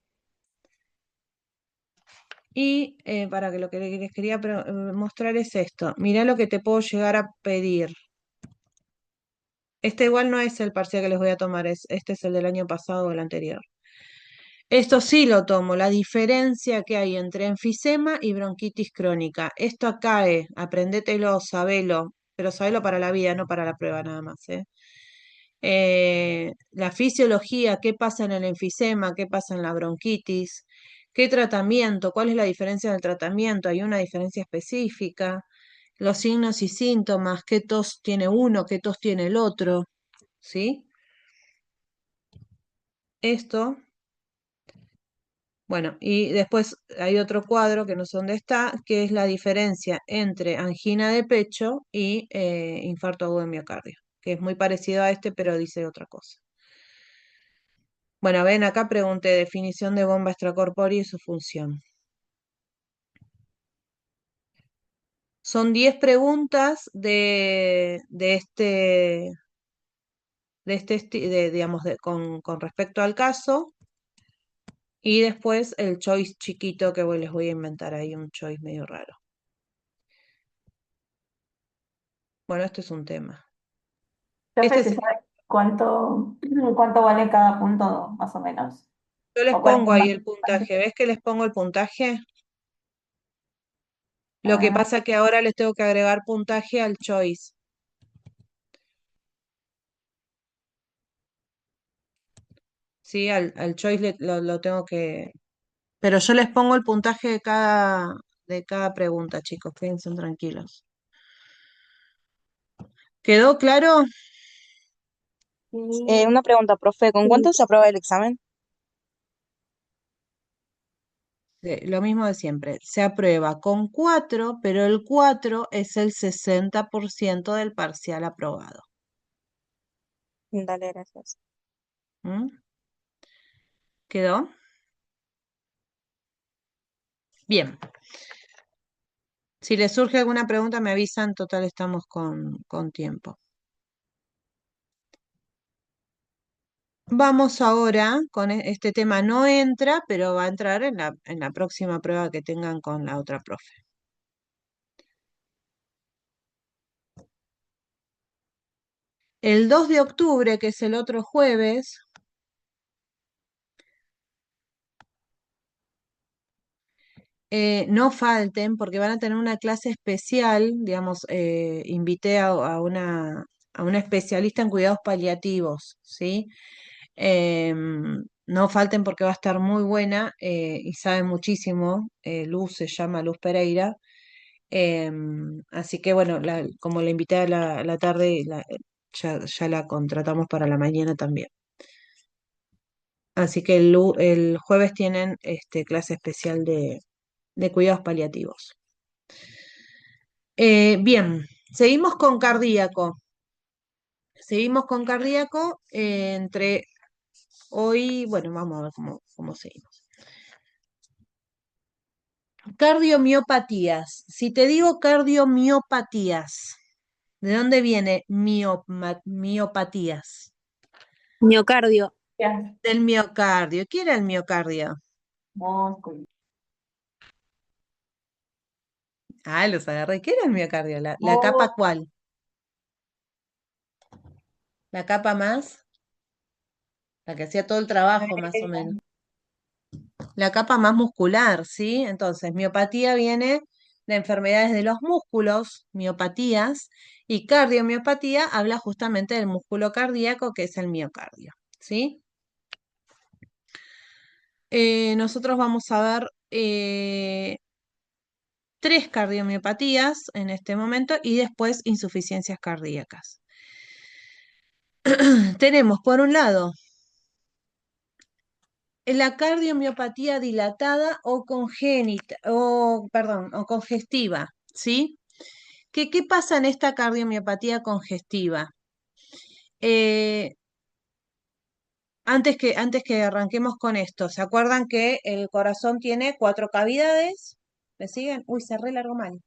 Y para que lo que les quería mostrar es esto. Mirá lo que te puedo llegar a pedir. Este igual no es el parcial que les voy a tomar, este es el del año pasado o el anterior. Esto sí lo tomo, la diferencia que hay entre enfisema y bronquitis crónica. Esto cae, aprendételo, sabelo, pero sabelo para la vida, no para la prueba nada más, ¿eh? La fisiología, qué pasa en el enfisema, qué pasa en la bronquitis, qué tratamiento, cuál es la diferencia del tratamiento, hay una diferencia específica, los signos y síntomas, qué tos tiene uno, qué tos tiene el otro, ¿sí? Esto, bueno, y después hay otro cuadro que no sé dónde está, que es la diferencia entre angina de pecho y infarto agudo de miocardio, que es muy parecido a este, pero dice otra cosa. Bueno, ven, acá pregunté definición de bomba extracorpórea y su función. Son 10 preguntas digamos, con respecto al caso, y después el choice chiquito que les voy a inventar ahí, un choice medio raro. Bueno, esto es un tema. Profe, Este ¿se es, sabe cuánto vale cada punto, más o menos? yo les ¿O cuál es pongo el más ahí el importante? puntaje. ¿Ves que les pongo el puntaje? Lo que Ah, pasa que ahora les tengo que agregar puntaje al choice. Sí, al choice lo tengo que. Pero yo les pongo el puntaje de cada pregunta, chicos, quédense tranquilos. ¿Quedó claro? sí. Una pregunta, profe, ¿con Sí. cuánto se aprueba el examen? Lo mismo de siempre. Se aprueba con 4, pero el 4 es el 60% del parcial aprobado. Dale, gracias. ¿Mm? ¿Quedó? Bien. Si les surge alguna pregunta, me avisan. Total, estamos con tiempo. Vamos ahora con este tema, no entra, pero va a entrar en la próxima prueba que tengan con la otra profe. El 2 de octubre, que es el otro jueves, no falten porque van a tener una clase especial, digamos, invité a una especialista en cuidados paliativos, ¿sí? No falten porque va a estar muy buena y sabe muchísimo. Luz se llama Luz Pereira. Así que bueno, como la invité a la tarde, ya la contratamos para la mañana también. Así que el jueves tienen clase especial de cuidados paliativos. Bien, seguimos con cardíaco. Seguimos con cardíaco entre hoy, bueno, vamos a ver cómo seguimos. Cardiomiopatías. Si te digo cardiomiopatías, ¿de dónde viene miopatías? Miocardio. Ya. Del miocardio. ¿Qué era el miocardio? Músculo. Ah, los agarré. ¿Qué era el miocardio? ¿La Oh, capa cuál? ¿La capa más? La que hacía todo el trabajo, más o menos. La capa más muscular, ¿sí? Entonces, miopatía viene de enfermedades de los músculos, miopatías, y cardiomiopatía habla justamente del músculo cardíaco, que es el miocardio, ¿sí? Nosotros vamos a ver 3 cardiomiopatías en este momento y después insuficiencias cardíacas. Tenemos, por un lado, la cardiomiopatía dilatada o congénita, o congestiva, ¿sí? ¿Qué pasa en esta cardiomiopatía congestiva? Eh, antes que arranquemos con esto, ¿se acuerdan que el corazón tiene 4 cavidades? ¿Me siguen? Uy, cerré largo mal.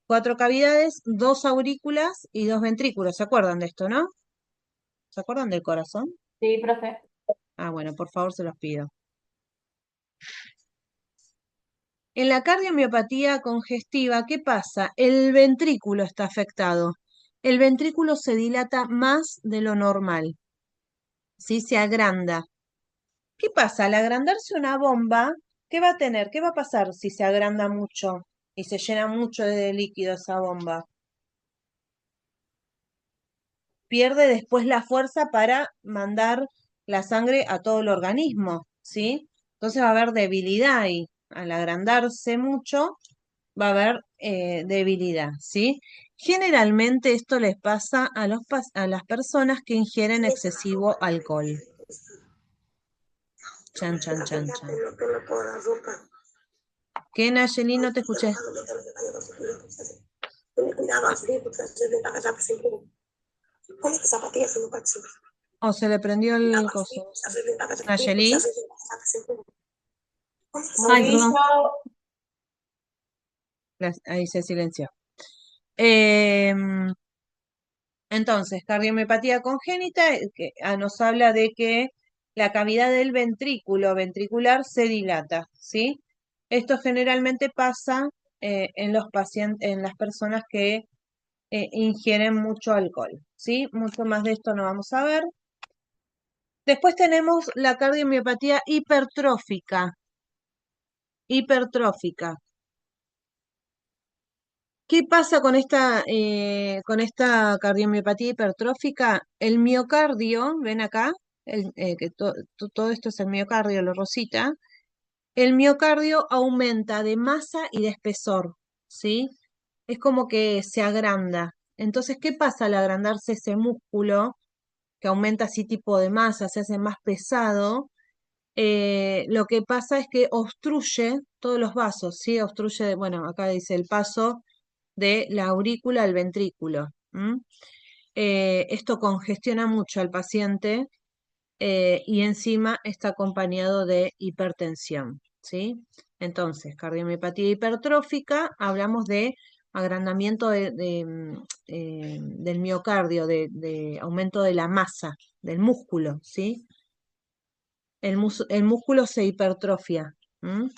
4 cavidades, 2 aurículas y 2 ventrículos. ¿Se acuerdan de esto, no? ¿Se acuerdan del corazón? sí, profe. Ah, bueno, por favor, se los pido. En la cardiomiopatía congestiva, ¿qué pasa? El ventrículo está afectado. El ventrículo se dilata más de lo normal, ¿sí? Se agranda. ¿Qué pasa? Al agrandarse una bomba, ¿qué va a tener? ¿Qué va a pasar si se agranda mucho y se llena mucho de líquido esa bomba? Pierde después la fuerza para mandar la sangre a todo el organismo, ¿sí? Entonces va a haber debilidad ahí. Al agrandarse mucho, va a haber debilidad, ¿sí? Generalmente esto les pasa a las personas que ingieren excesivo alcohol. Chan, chan, chan, chan. ¿Qué, Nayeli? No te escuché. O se le prendió el coso. Nayeli. Ay, perdón. Murillo, Ahí se silenció. Em, Entonces, cardiomiopatía congénita que, nos habla de que la cavidad del ventrículo ventricular se dilata, ¿sí? Esto generalmente pasa en los pacientes, en las personas que ingieren mucho alcohol, ¿sí? Mucho más de esto no vamos a ver. Después tenemos la cardiomiopatía hipertrófica. Hipertrófica. ¿Qué pasa con esta cardiomiopatía hipertrófica? El miocardio, ven acá, todo esto es el miocardio, lo rosita. El miocardio aumenta de masa y de espesor, ¿sí? Es como que se agranda. Entonces, ¿qué pasa al agrandarse ese músculo que aumenta así tipo de masa, se hace más pesado? Lo que pasa es que obstruye todos los vasos, ¿sí? Obstruye, bueno, acá dice el paso de la aurícula al ventrículo. Esto congestiona mucho al paciente y encima está acompañado de hipertensión, ¿sí? Entonces, cardiomiopatía hipertrófica, hablamos de agrandamiento del miocardio, de aumento de la masa, del músculo, ¿sí? El músculo se hipertrofia. ¿M?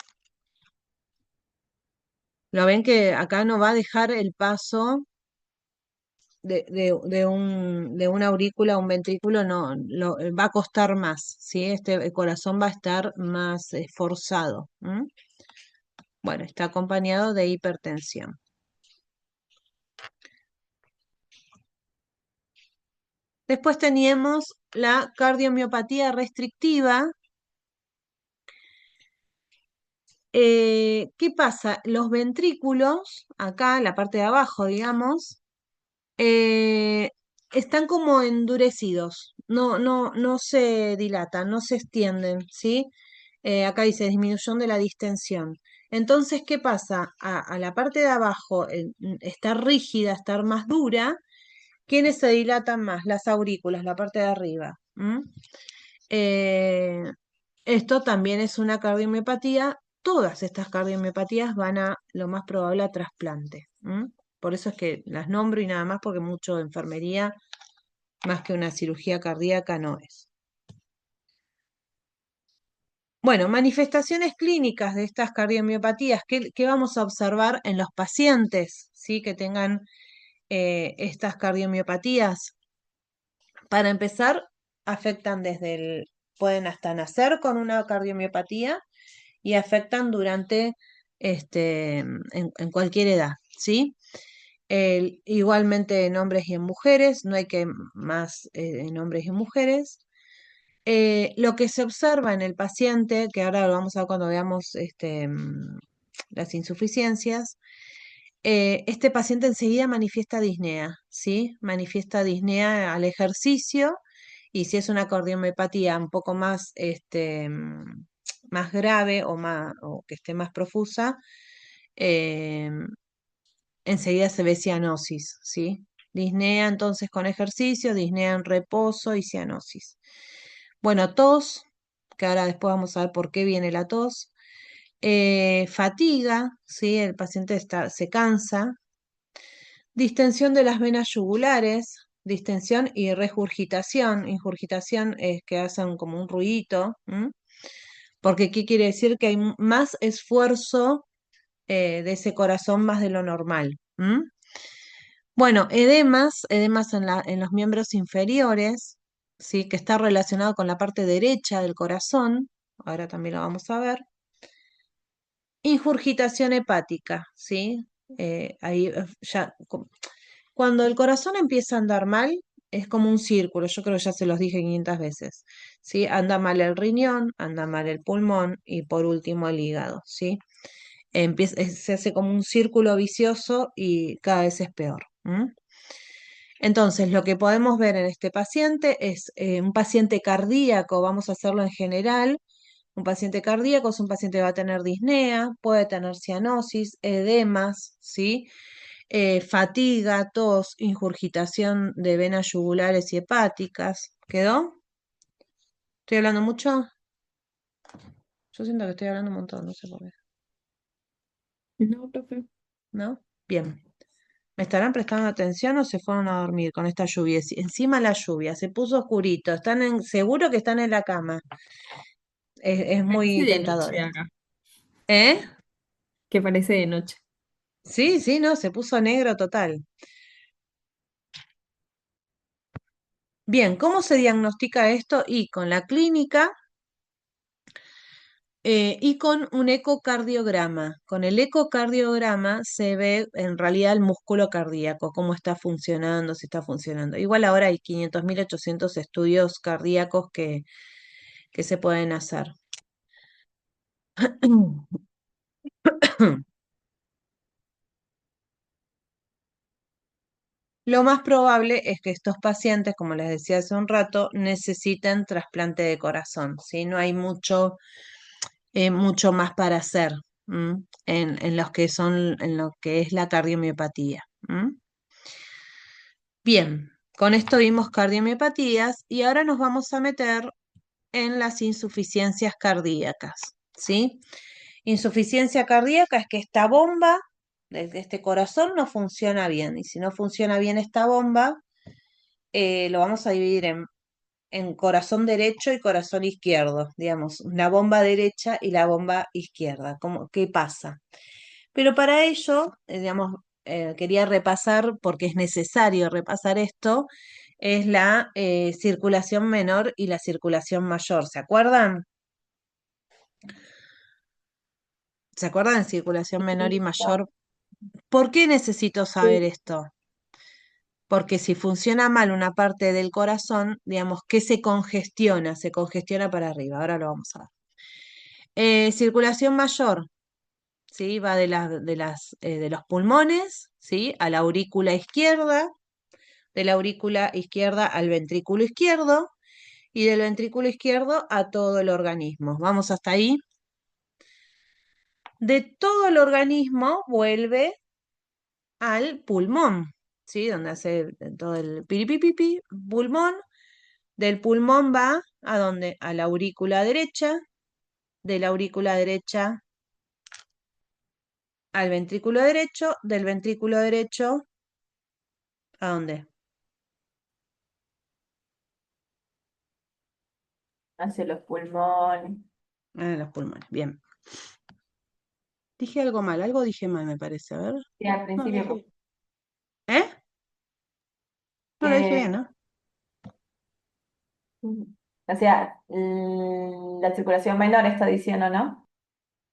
Lo ven que acá no va a dejar el paso de una aurícula a un ventrículo, no, va a costar más, ¿sí? El corazón va a estar más forzado. ¿M? Bueno, está acompañado de hipertensión. Después teníamos la cardiomiopatía restrictiva. ¿Qué pasa? Los ventrículos, acá, la parte de abajo, digamos, eh, están como endurecidos, no se dilatan, no se extienden, ¿sí? Acá dice disminución de la distensión. Entonces, ¿qué pasa? A la parte de abajo, estar rígida, estar más dura. ¿Quiénes se dilatan más? Las aurículas, la parte de arriba. ¿M? Eh, Esto también es una cardiomiopatia. Todas estas cardiomiopatías van a, lo más probable, a trasplante. ¿M? Por eso es que las nombro y nada más, porque mucho de enfermería, más que una cirugía cardíaca, no es. Bueno, manifestaciones clínicas de estas cardiomiopatías, ¿qué vamos a observar en los pacientes, ¿sí? Que tengan estas cardiomiopatías? Para empezar, afectan pueden hasta nacer con una cardiomiopatía y afectan durante, en cualquier edad, ¿sí? Igualmente en hombres y en mujeres, no hay que más en hombres y en mujeres. Lo que se observa en el paciente, que ahora lo vamos a ver cuando veamos las insuficiencias, este paciente enseguida manifiesta disnea, ¿sí? Manifiesta disnea al ejercicio, y si es una cardiomiopatía un poco más, más grave o que esté más profusa, eh, enseguida se ve cianosis, ¿sí? Disnea entonces con ejercicio, disnea en reposo y cianosis. Bueno, tos, que ahora después vamos a ver por qué viene la tos. Fatiga, ¿sí? El paciente se cansa. Distensión de las venas yugulares, distensión y regurgitación. Ingurgitación es que hacen como un ruidito, ¿m? Porque ¿qué quiere decir? Que hay más esfuerzo de ese corazón más de lo normal. ¿M? Bueno, edemas en los miembros inferiores, ¿sí? Que está relacionado con la parte derecha del corazón. Ahora también lo vamos a ver. Ingurgitación hepática, ¿sí? Ahí ya, cuando el corazón empieza a andar mal, es como un círculo, yo creo que ya se los dije 500 veces, ¿sí? Anda mal el riñón, anda mal el pulmón y por último el hígado, ¿sí? Se hace como un círculo vicioso y cada vez es peor. ¿M? Entonces, lo que podemos ver en este paciente es un paciente cardíaco, vamos a hacerlo en general. Un paciente cardíaco es un paciente que va a tener disnea, puede tener cianosis, edemas, ¿sí? Fatiga, tos, ingurgitación de venas yugulares y hepáticas. ¿Quedó? ¿Estoy hablando mucho? Yo siento que estoy hablando un montón, no sé por qué. No, profe. ¿No? Bien. ¿Me estarán prestando atención o se fueron a dormir con esta lluvia? Encima la lluvia, se puso oscurito. Seguro que están en la cama. Es Parece muy de tentador noche esto. acá. ¿Eh? Que parece de noche. Sí, sí, no, se puso negro total. Bien, ¿cómo se diagnostica esto? Y con la clínica y con un ecocardiograma. Con el ecocardiograma se ve en realidad el músculo cardíaco, cómo está funcionando, si está funcionando. Igual ahora hay 500.800 estudios cardíacos que se pueden hacer. Lo más probable es que estos pacientes, como les decía hace un rato, necesiten trasplante de corazón, ¿sí? No hay mucho más para hacer en lo que es la cardiomiopatía. Bien, con esto vimos cardiomiopatías y ahora nos vamos a meter en las insuficiencias cardíacas, ¿sí? Insuficiencia cardíaca es que esta bomba este corazón no funciona bien. Y si no funciona bien esta bomba, lo vamos a dividir en corazón derecho y corazón izquierdo, digamos, la bomba derecha y la bomba izquierda. ¿Qué pasa? Pero para ello, digamos, quería repasar, porque es necesario repasar esto, es la circulación menor y la circulación mayor. ¿Se acuerdan? ¿Se acuerdan de circulación menor y mayor? ¿Por qué necesito saber Sí. esto? Porque si funciona mal una parte del corazón, digamos que se congestiona para arriba. Ahora lo vamos a ver. Circulación mayor, ¿sí? Va de los pulmones, ¿sí? A la aurícula izquierda, de la aurícula izquierda al ventrículo izquierdo y del ventrículo izquierdo a todo el organismo. ¿Vamos hasta ahí? De todo el organismo vuelve al pulmón, ¿sí? Donde hace todo el piripipipi, pulmón. Del pulmón va ¿a dónde? A la aurícula derecha, de la aurícula derecha al ventrículo derecho, del ventrículo derecho ¿a dónde? Hacia los pulmones. A los pulmones. Bien. Dije algo mal, algo dije mal, me parece. A ver. Sí, al No, principio, ¿eh? No lo dije que, bien, ¿no? o sea, la circulación menor está diciendo, ¿no?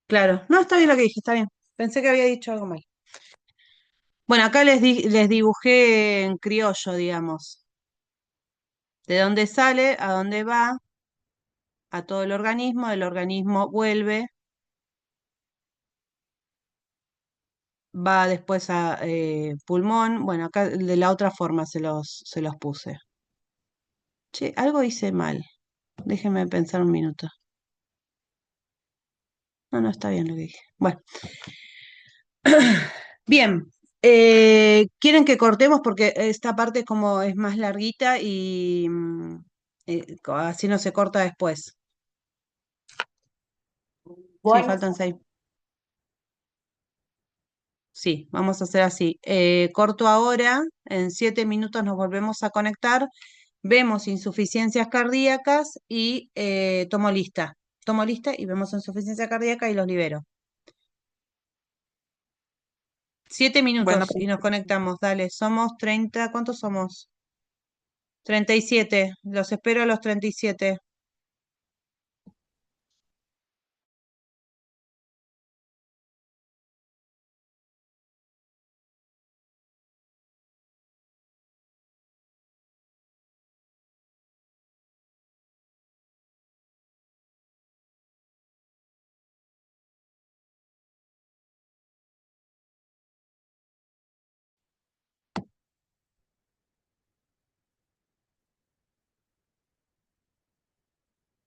Claro. No, está bien lo que dije, está bien. Pensé que había dicho algo mal. Bueno, acá les dibujé en criollo, digamos. De dónde sale, a dónde va, a todo el organismo vuelve, va después a pulmón. Bueno, acá de la otra forma se los puse. Che, algo hice mal. Déjenme pensar un minuto. No, no está bien lo que dije. Bueno, bien. ¿Quieren que cortemos? Porque esta parte como es más larguita y así no se corta después. Sí, Bueno, faltan 6. Sí, vamos a hacer así. Corto ahora, en 7 minutos nos volvemos a conectar, vemos insuficiencias cardíacas y tomo lista. Tomo lista y vemos insuficiencia cardíaca y los libero. 7 minutos Bueno, y nos conectamos. Dale, somos 30. ¿Cuántos somos? 37. Los espero a los 37.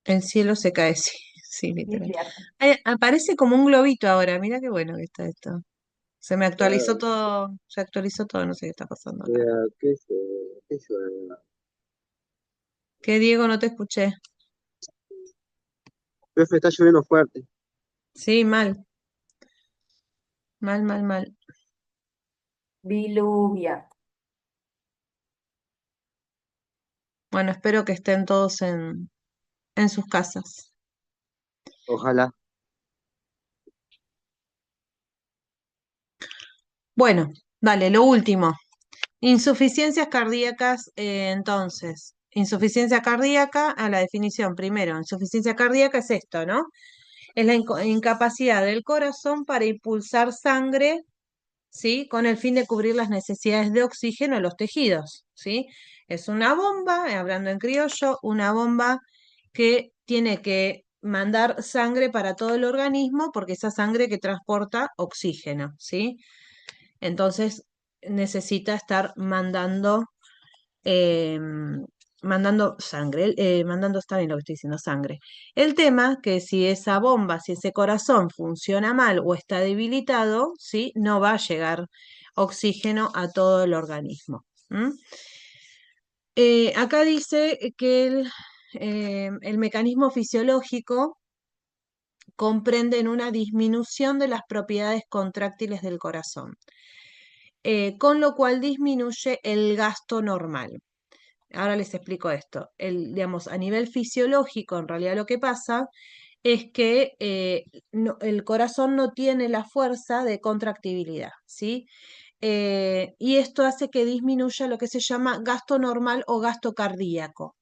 El cielo se cae, sí, sí, sí, es literal. cierto. Aparece como un globito ahora. Mira qué bueno que está esto. Se me actualizó todo, se actualizó todo, no sé qué está pasando acá. ¿Qué, Diego? No te escuché. Profe, está lloviendo fuerte. Sí, mal, mal, mal, mal. Diluvia. Bueno, espero que estén todos en sus casas. Ojalá. Bueno, dale, lo último. Insuficiencias cardíacas, entonces. Insuficiencia cardíaca, a la definición primero. Insuficiencia cardíaca es esto, ¿no? Es la incapacidad del corazón para impulsar sangre, ¿sí? Con el fin de cubrir las necesidades de oxígeno en los tejidos, ¿sí? Es una bomba, hablando en criollo, una bomba que tiene que mandar sangre para todo el organismo porque esa sangre que transporta oxígeno, ¿sí? Entonces necesita estar eh, mandando sangre, mandando, está bien lo que estoy diciendo, sangre. El tema que si esa bomba, si ese corazón funciona mal o está debilitado, ¿sí? No va a llegar oxígeno a todo el organismo. ¿M? Acá dice que el mecanismo fisiológico comprenden una disminución de las propiedades contráctiles del corazón, con lo cual disminuye el gasto normal. Ahora les explico esto. Digamos, a nivel fisiológico, en realidad lo que pasa es que el corazón no tiene la fuerza de contractibilidad, ¿sí? Y esto hace que disminuya lo que se llama gasto normal o gasto cardíaco.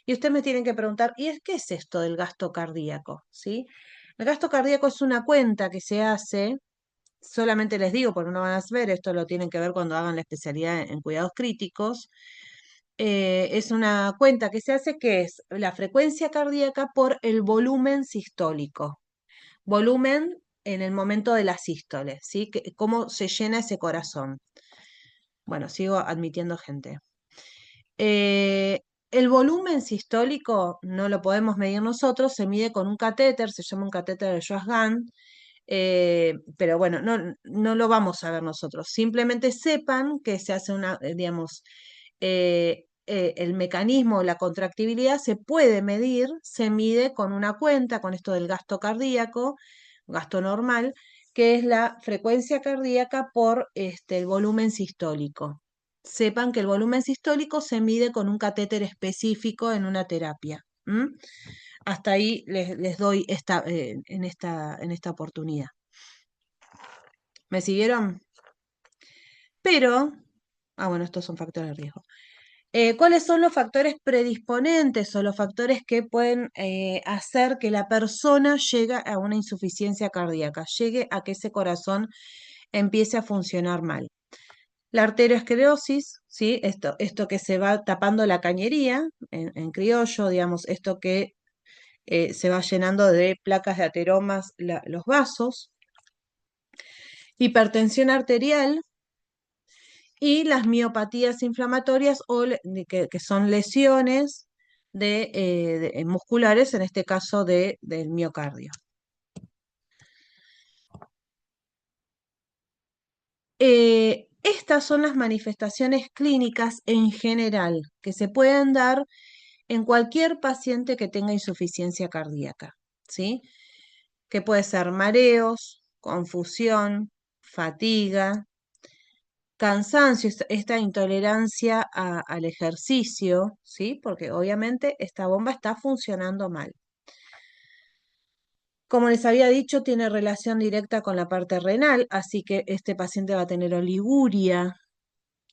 Y ustedes me tienen que preguntar, ¿qué es esto del gasto cardíaco? ¿Sí? El gasto cardíaco es una cuenta que se hace, solamente les digo porque no van a ver, esto lo tienen que ver cuando hagan la especialidad en cuidados críticos. Es una cuenta que se hace que es la frecuencia cardíaca por el volumen sistólico. Volumen en el momento de la sístole, ¿sí? Cómo se llena ese corazón. Bueno, sigo admitiendo gente. El volumen sistólico no lo podemos medir nosotros, se mide con un catéter, se llama un catéter de Schwarzgang, pero bueno, no lo vamos a ver nosotros. Simplemente sepan que se hace digamos, el mecanismo, la contractibilidad se puede medir, se mide con una cuenta, con esto del gasto cardíaco, gasto normal, que es la frecuencia cardíaca por el volumen sistólico. Sepan que el volumen sistólico se mide con un catéter específico en una terapia. Hasta ahí les doy en esta oportunidad. ¿Me siguieron? Pero, bueno, estos son factores de riesgo. ¿Cuáles son los factores predisponentes o los factores que pueden hacer que la persona llegue a una insuficiencia cardíaca, llegue a que ese corazón empiece a funcionar mal? La arteriosclerosis, ¿sí? Esto que se va tapando la cañería, en criollo, digamos, esto que se va llenando de placas de ateromas los vasos. Hipertensión arterial y las miopatías inflamatorias que son lesiones musculares, en este caso del miocardio. Estas son las manifestaciones clínicas en general que se pueden dar en cualquier paciente que tenga insuficiencia cardíaca, ¿sí? Que puede ser mareos, confusión, fatiga, cansancio, esta intolerancia al ejercicio, ¿sí? Porque obviamente esta bomba está funcionando mal. Como les había dicho, tiene relación directa con la parte renal, así que este paciente va a tener oliguria.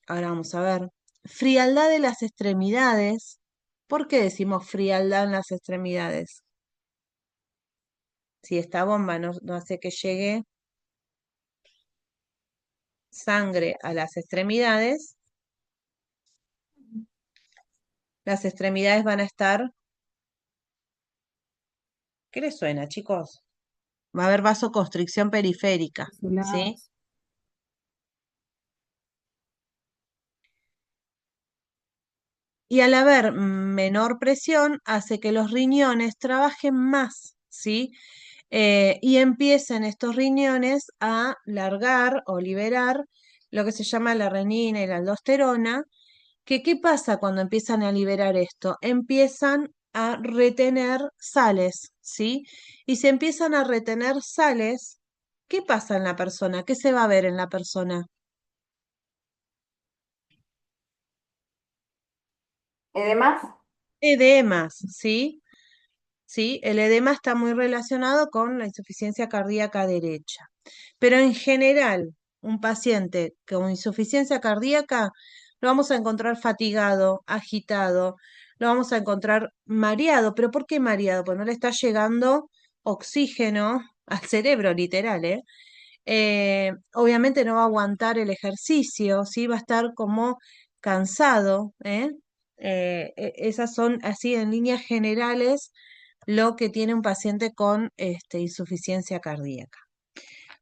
Ahora vamos a ver. Frialdad de las extremidades. ¿Por qué decimos frialdad en las extremidades? Si esta bomba no hace que llegue sangre a las extremidades, las extremidades van a estar... ¿Qué les suena, chicos? Va a haber vasoconstricción periférica, ¿sí? Y al haber menor presión, hace que los riñones trabajen más, ¿sí? Y empiecen estos riñones a largar o liberar lo que se llama la renina y la aldosterona. ¿Qué pasa cuando empiezan a liberar esto? Empiezan a retener sales, ¿sí? Y si empiezan a retener sales, ¿qué pasa en la persona? ¿Qué se va a ver en la persona? ¿Edemas? Edemas, ¿sí? ¿Sí? El edema está muy relacionado con la insuficiencia cardíaca derecha. Pero en general, un paciente con insuficiencia cardíaca lo vamos a encontrar fatigado, agitado, lo vamos a encontrar mareado. ¿Pero por qué mareado? Pues no le está llegando oxígeno al cerebro, literal, ¿eh? Obviamente no va a aguantar el ejercicio, ¿sí? Va a estar como cansado, ¿eh? Esas son así en líneas generales lo que tiene un paciente con insuficiencia cardíaca.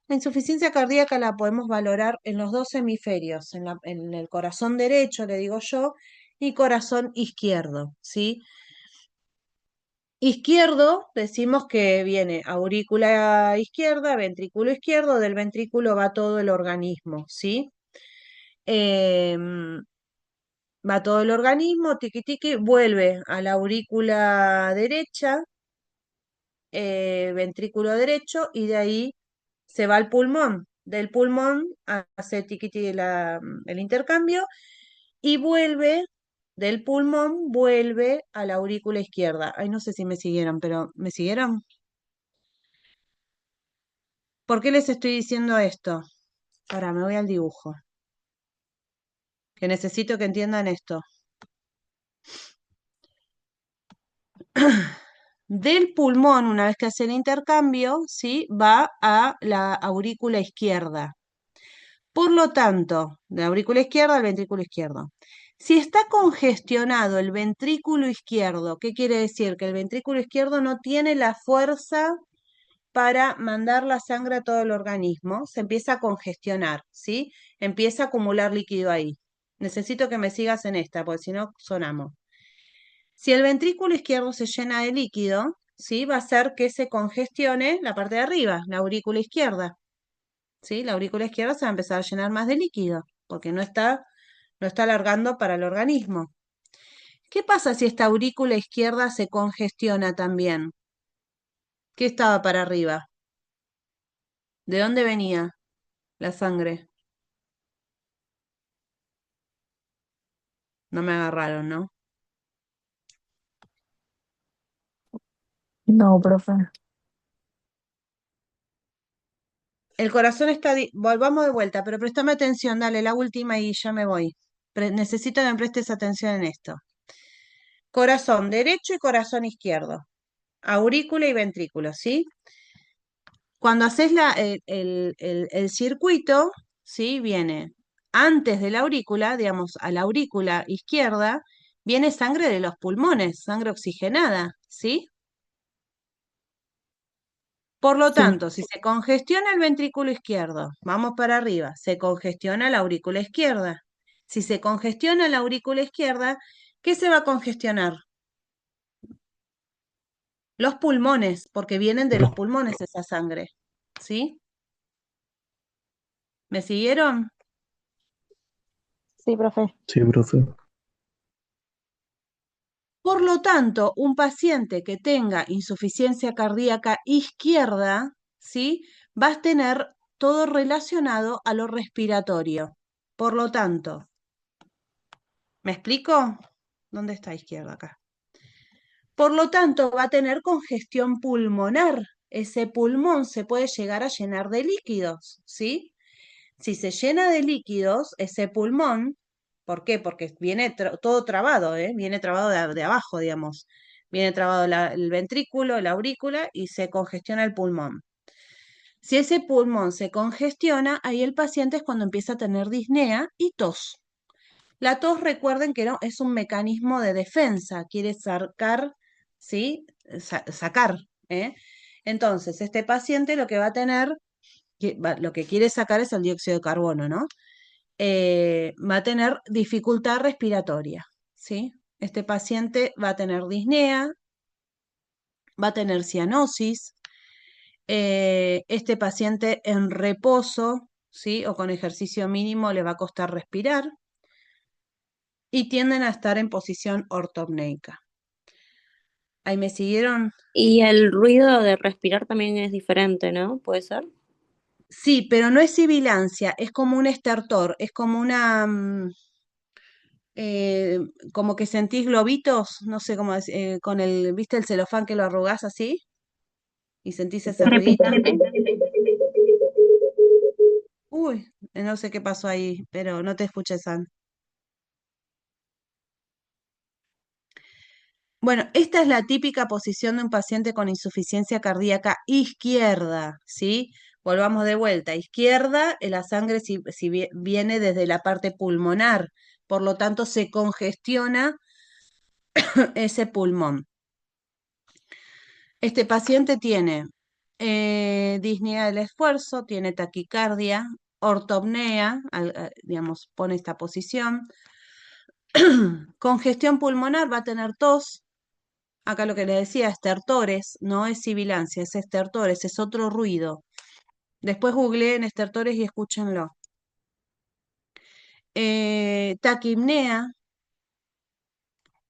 La insuficiencia cardíaca la podemos valorar en los dos hemisferios, en el corazón derecho, le digo yo, y corazón izquierdo, ¿sí? Izquierdo, decimos que viene aurícula izquierda, ventrículo izquierdo, del ventrículo va todo el organismo, ¿sí? Em, Va todo el organismo, tiqui tiqui, vuelve a la aurícula derecha, ventrículo derecho y de ahí se va al pulmón. Del pulmón hace tiquiti el intercambio y vuelve, del pulmón vuelve a la aurícula izquierda. Ay, no sé si me siguieron, pero ¿me siguieron? ¿Por qué les estoy diciendo esto? Ahora me voy al dibujo, que necesito que entiendan esto. Del pulmón, una vez que hace el intercambio, ¿sí? Va a la aurícula izquierda. Por lo tanto, de la aurícula izquierda al ventrículo izquierdo. Si está congestionado el ventrículo izquierdo, ¿qué quiere decir? Que el ventrículo izquierdo no tiene la fuerza para mandar la sangre a todo el organismo, se empieza a congestionar, ¿sí? Empieza a acumular líquido ahí. Necesito que me sigas en esta, porque si no, sonamos. Si el ventrículo izquierdo se llena de líquido, ¿sí? Va a hacer que se congestione la parte de arriba, la aurícula izquierda, ¿sí? La aurícula izquierda se va a empezar a llenar más de líquido, porque no está alargando para el organismo. ¿Qué pasa si esta aurícula izquierda se congestiona también? ¿Qué estaba para arriba? ¿De dónde venía la sangre? No me agarraron, ¿no? No, profe. El corazón está... Volvamos de vuelta, pero préstame atención, dale, la última y ya me voy. Necesito que me prestes atención en esto. Corazón derecho y corazón izquierdo. Aurícula y ventrículo, ¿sí? Cuando haces el circuito, ¿sí? Viene antes de la aurícula, digamos, a la aurícula izquierda, viene sangre de los pulmones, sangre oxigenada, ¿sí? Por lo Sí. tanto, si se congestiona el ventrículo izquierdo, vamos para arriba, se congestiona la aurícula izquierda. Si se congestiona la aurícula izquierda, ¿qué se va a congestionar? Los pulmones, porque vienen de los pulmones esa sangre, ¿sí? ¿Me siguieron? Sí, profe. Sí, profe. Por lo tanto, un paciente que tenga insuficiencia cardíaca izquierda, ¿sí? Va a tener todo relacionado a lo respiratorio. Por lo tanto, ¿me explico? ¿Dónde está izquierda acá? Por lo tanto, va a tener congestión pulmonar. Ese pulmón se puede llegar a llenar de líquidos, ¿sí? Si se llena de líquidos, ese pulmón, ¿por qué? Porque viene todo trabado, ¿eh? Viene trabado de abajo, digamos. Viene trabado el ventrículo, la aurícula y se congestiona el pulmón. Si ese pulmón se congestiona, ahí el paciente es cuando empieza a tener disnea y tos. La tos, recuerden que no, es un mecanismo de defensa, quiere sacar, ¿sí? Sacar, ¿eh? Entonces, este paciente lo que va a tener, lo que quiere sacar es el dióxido de carbono, ¿no? Va a tener dificultad respiratoria, ¿sí? Este paciente va a tener disnea, va a tener cianosis, este paciente en reposo, ¿sí? O con ejercicio mínimo le va a costar respirar y tienden a estar en posición ortopneica. ¿Ahí me siguieron? Y el ruido de respirar también es diferente, ¿no? ¿Puede ser? Sí, pero no es sibilancia, es como un estertor, es como una... eh, como que sentís globitos, no sé cómo con el, ¿viste el celofán que lo arrugás así? Y sentís ese ruidito. Repítame. Uy, no sé qué pasó ahí, pero no te escuché, San. Bueno, esta es la típica posición de un paciente con insuficiencia cardíaca izquierda, ¿sí? Volvamos de vuelta. Izquierda, la sangre si viene desde la parte pulmonar, por lo tanto se congestiona ese pulmón. Este paciente tiene disnea del esfuerzo, tiene taquicardia, ortopnea, digamos, pone esta posición. Congestión pulmonar, va a tener tos. Acá lo que le decía, estertores, no es sibilancia, es estertores, es otro ruido. Después googleen estertores y escúchenlo. Taquipnea,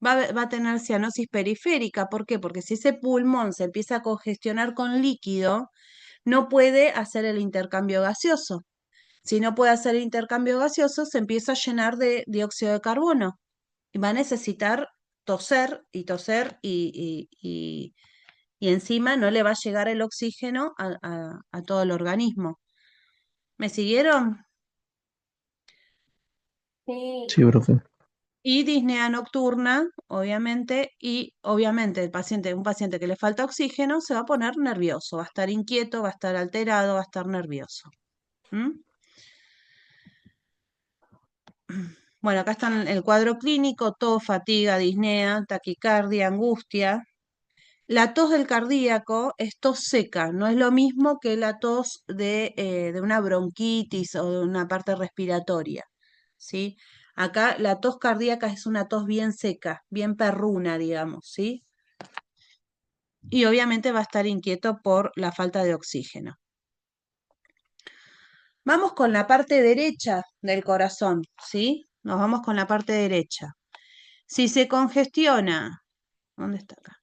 va a tener cianosis periférica. ¿Por qué? Porque si ese pulmón se empieza a congestionar con líquido, no puede hacer el intercambio gaseoso. Si no puede hacer el intercambio gaseoso, se empieza a llenar de dióxido de carbono y va a necesitar toser y toser y encima no le va a llegar el oxígeno a todo el organismo. ¿Me siguieron? Sí. Sí, profe. Y disnea nocturna, obviamente, y obviamente un paciente que le falta oxígeno se va a poner nervioso, va a estar inquieto, va a estar alterado, va a estar nervioso. ¿Mm? Bueno, acá está el cuadro clínico, tos, fatiga, disnea, taquicardia, angustia. La tos del cardíaco es tos seca, no es lo mismo que la tos de una bronquitis o de una parte respiratoria, ¿sí? Acá la tos cardíaca es una tos bien seca, bien perruna, digamos, ¿sí? Y obviamente va a estar inquieto por la falta de oxígeno. Vamos con la parte derecha del corazón, ¿sí? Nos vamos con la parte derecha. Si se congestiona, ¿dónde está acá?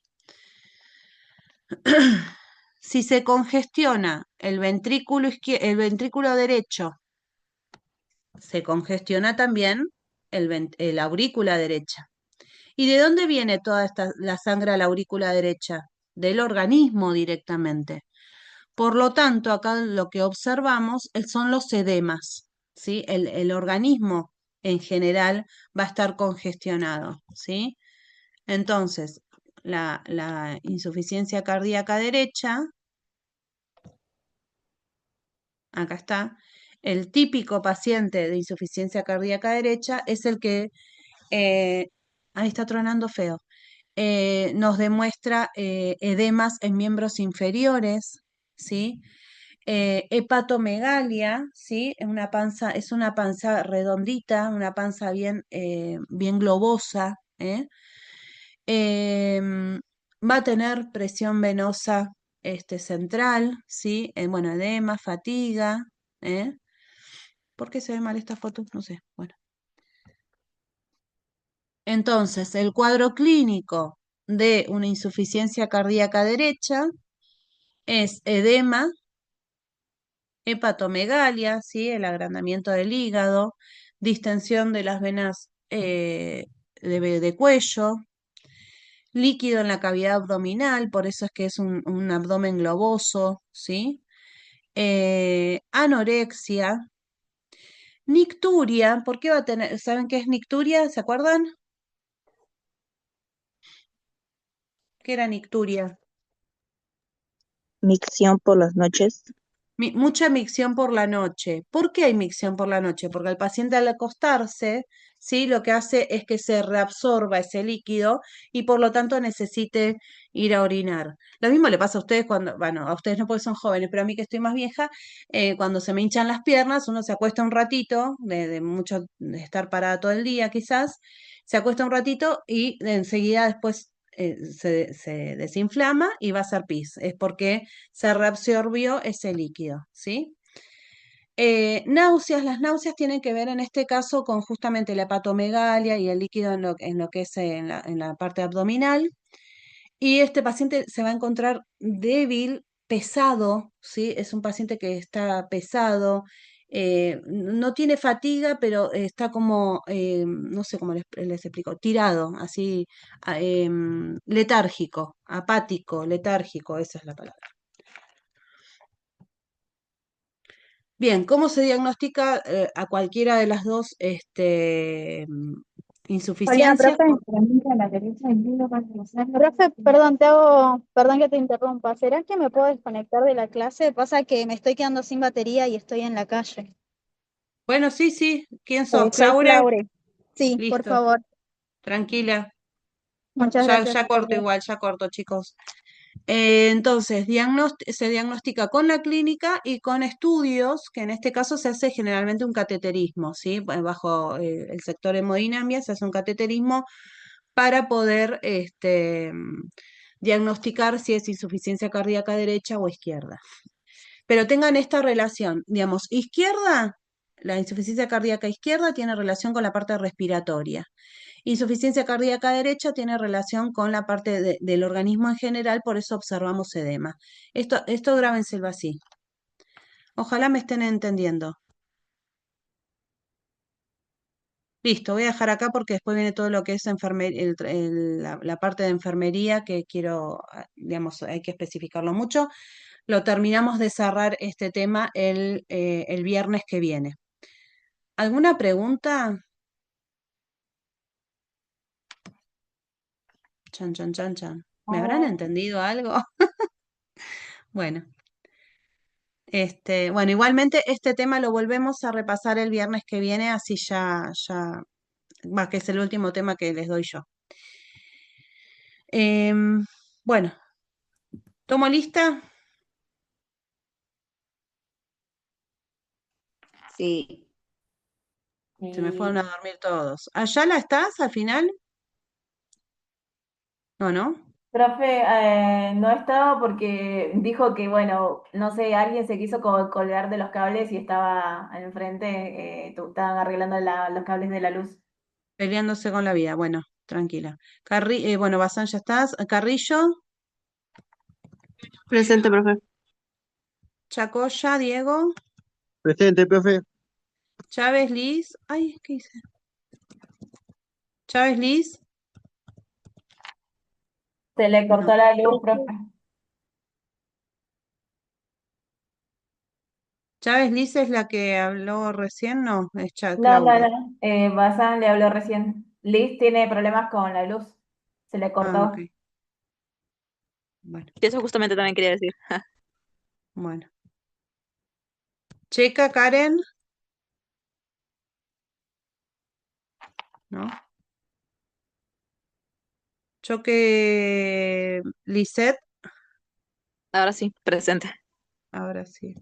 Si se congestiona el ventrículo derecho, se congestiona también la aurícula derecha. ¿Y de dónde viene toda la sangre a la aurícula derecha? Del organismo directamente. Por lo tanto, acá lo que observamos son los edemas, ¿sí? El organismo en general va a estar congestionado, ¿sí? Entonces, la insuficiencia cardíaca derecha, acá está, el típico paciente de insuficiencia cardíaca derecha es el que, eh, ahí está tronando feo, nos demuestra edemas en miembros inferiores, ¿sí? Hepatomegalia, ¿sí? Es una panza redondita, una panza bien globosa, ¿eh? Em, Va a tener presión venosa central, ¿sí? Bueno, edema, fatiga, ¿eh? ¿Por qué se ve mal esta foto? No sé, bueno. Entonces, el cuadro clínico de una insuficiencia cardíaca derecha es edema, hepatomegalia, ¿sí? El agrandamiento del hígado, distensión de las venas de cuello, líquido en la cavidad abdominal, por eso es que es un abdomen globoso, ¿sí? Anorexia, nicturia, ¿por qué va a tener? ¿Saben qué es nicturia? ¿Se acuerdan? ¿Qué era nicturia? Micción por las noches. Mucha micción por la noche. ¿Por qué hay micción por la noche? Porque el paciente al acostarse, ¿sí? Lo que hace es que se reabsorba ese líquido y por lo tanto necesite ir a orinar. Lo mismo le pasa a ustedes cuando, bueno, a ustedes no porque son jóvenes, pero a mí que estoy más vieja, cuando se me hinchan las piernas, uno se acuesta un ratito, de estar parada todo el día quizás, se acuesta un ratito y enseguida después se desinflama y va a hacer pis. Es porque se reabsorbió ese líquido, ¿sí? Náuseas, las náuseas tienen que ver en este caso con justamente la hepatomegalia y el líquido en lo que es en la parte abdominal. Y este paciente se va a encontrar débil, pesado, ¿sí? Es un paciente que está pesado, no tiene fatiga, pero está como, no sé cómo les explico, tirado, así, letárgico, apático, letárgico, esa es la palabra. Bien, ¿cómo se diagnostica a cualquiera de las dos Hola, insuficiencias? profe. Profe, perdón, perdón que te interrumpa. ¿Será que me puedo desconectar de la clase? Pasa que me estoy quedando sin batería y estoy en la calle. Bueno, sí, sí. ¿Quién sos? Soy ¿Claure? Flaure. Sí, por Listo, favor. tranquila. Muchas Ya, gracias. ya Hasta corto luego. igual, ya corto, chicos. Entonces, se diagnostica con la clínica y con estudios, que en este caso se hace generalmente un cateterismo, ¿sí? Bajo el sector hemodinamia se hace un cateterismo para poder diagnosticar si es insuficiencia cardíaca derecha o izquierda. Pero tengan esta relación, digamos, izquierda, la insuficiencia cardíaca izquierda tiene relación con la parte respiratoria. Insuficiencia cardíaca derecha tiene relación con la parte del organismo en general, por eso observamos edema. Esto grábenselo así. Ojalá me estén entendiendo. Listo, voy a dejar acá porque después viene todo lo que es la parte de enfermería que quiero, digamos, hay que especificarlo mucho. Lo terminamos de cerrar este tema el viernes que viene. ¿Alguna pregunta? Chan, chan, chan, chan. ¿Me habrán entendido algo? Bueno, bueno, igualmente este tema lo volvemos a repasar el viernes que viene, así va, que es el último tema que les doy yo. Bueno, ¿tomo lista? Sí. Se me fueron a dormir todos. ¿Ayala estás al final? No, ¿no? Profe, no estaba porque dijo que, bueno, no sé, alguien se quiso colgar de los cables y estaba enfrente, estaban arreglando los cables de la luz. Peleándose con la vida. Bueno, tranquila. Bueno, Bazán, ya estás. Carrillo, Presente, profe. Chacoya, Diego, Presente, profe. Chávez, Liz. Ay, ¿qué hice? Chávez, Liz. Se le cortó No. la luz, profe. Chávez, Liz es la que habló recién, no, es No, no, Claudia. no. Bazán le habló recién. Liz tiene problemas con la luz. Se le Ah, cortó. ok. Bueno, Y eso justamente también quería decir. bueno. Checa, Karen, ¿no? Choque, Lisette, Ahora sí, presente. ahora sí.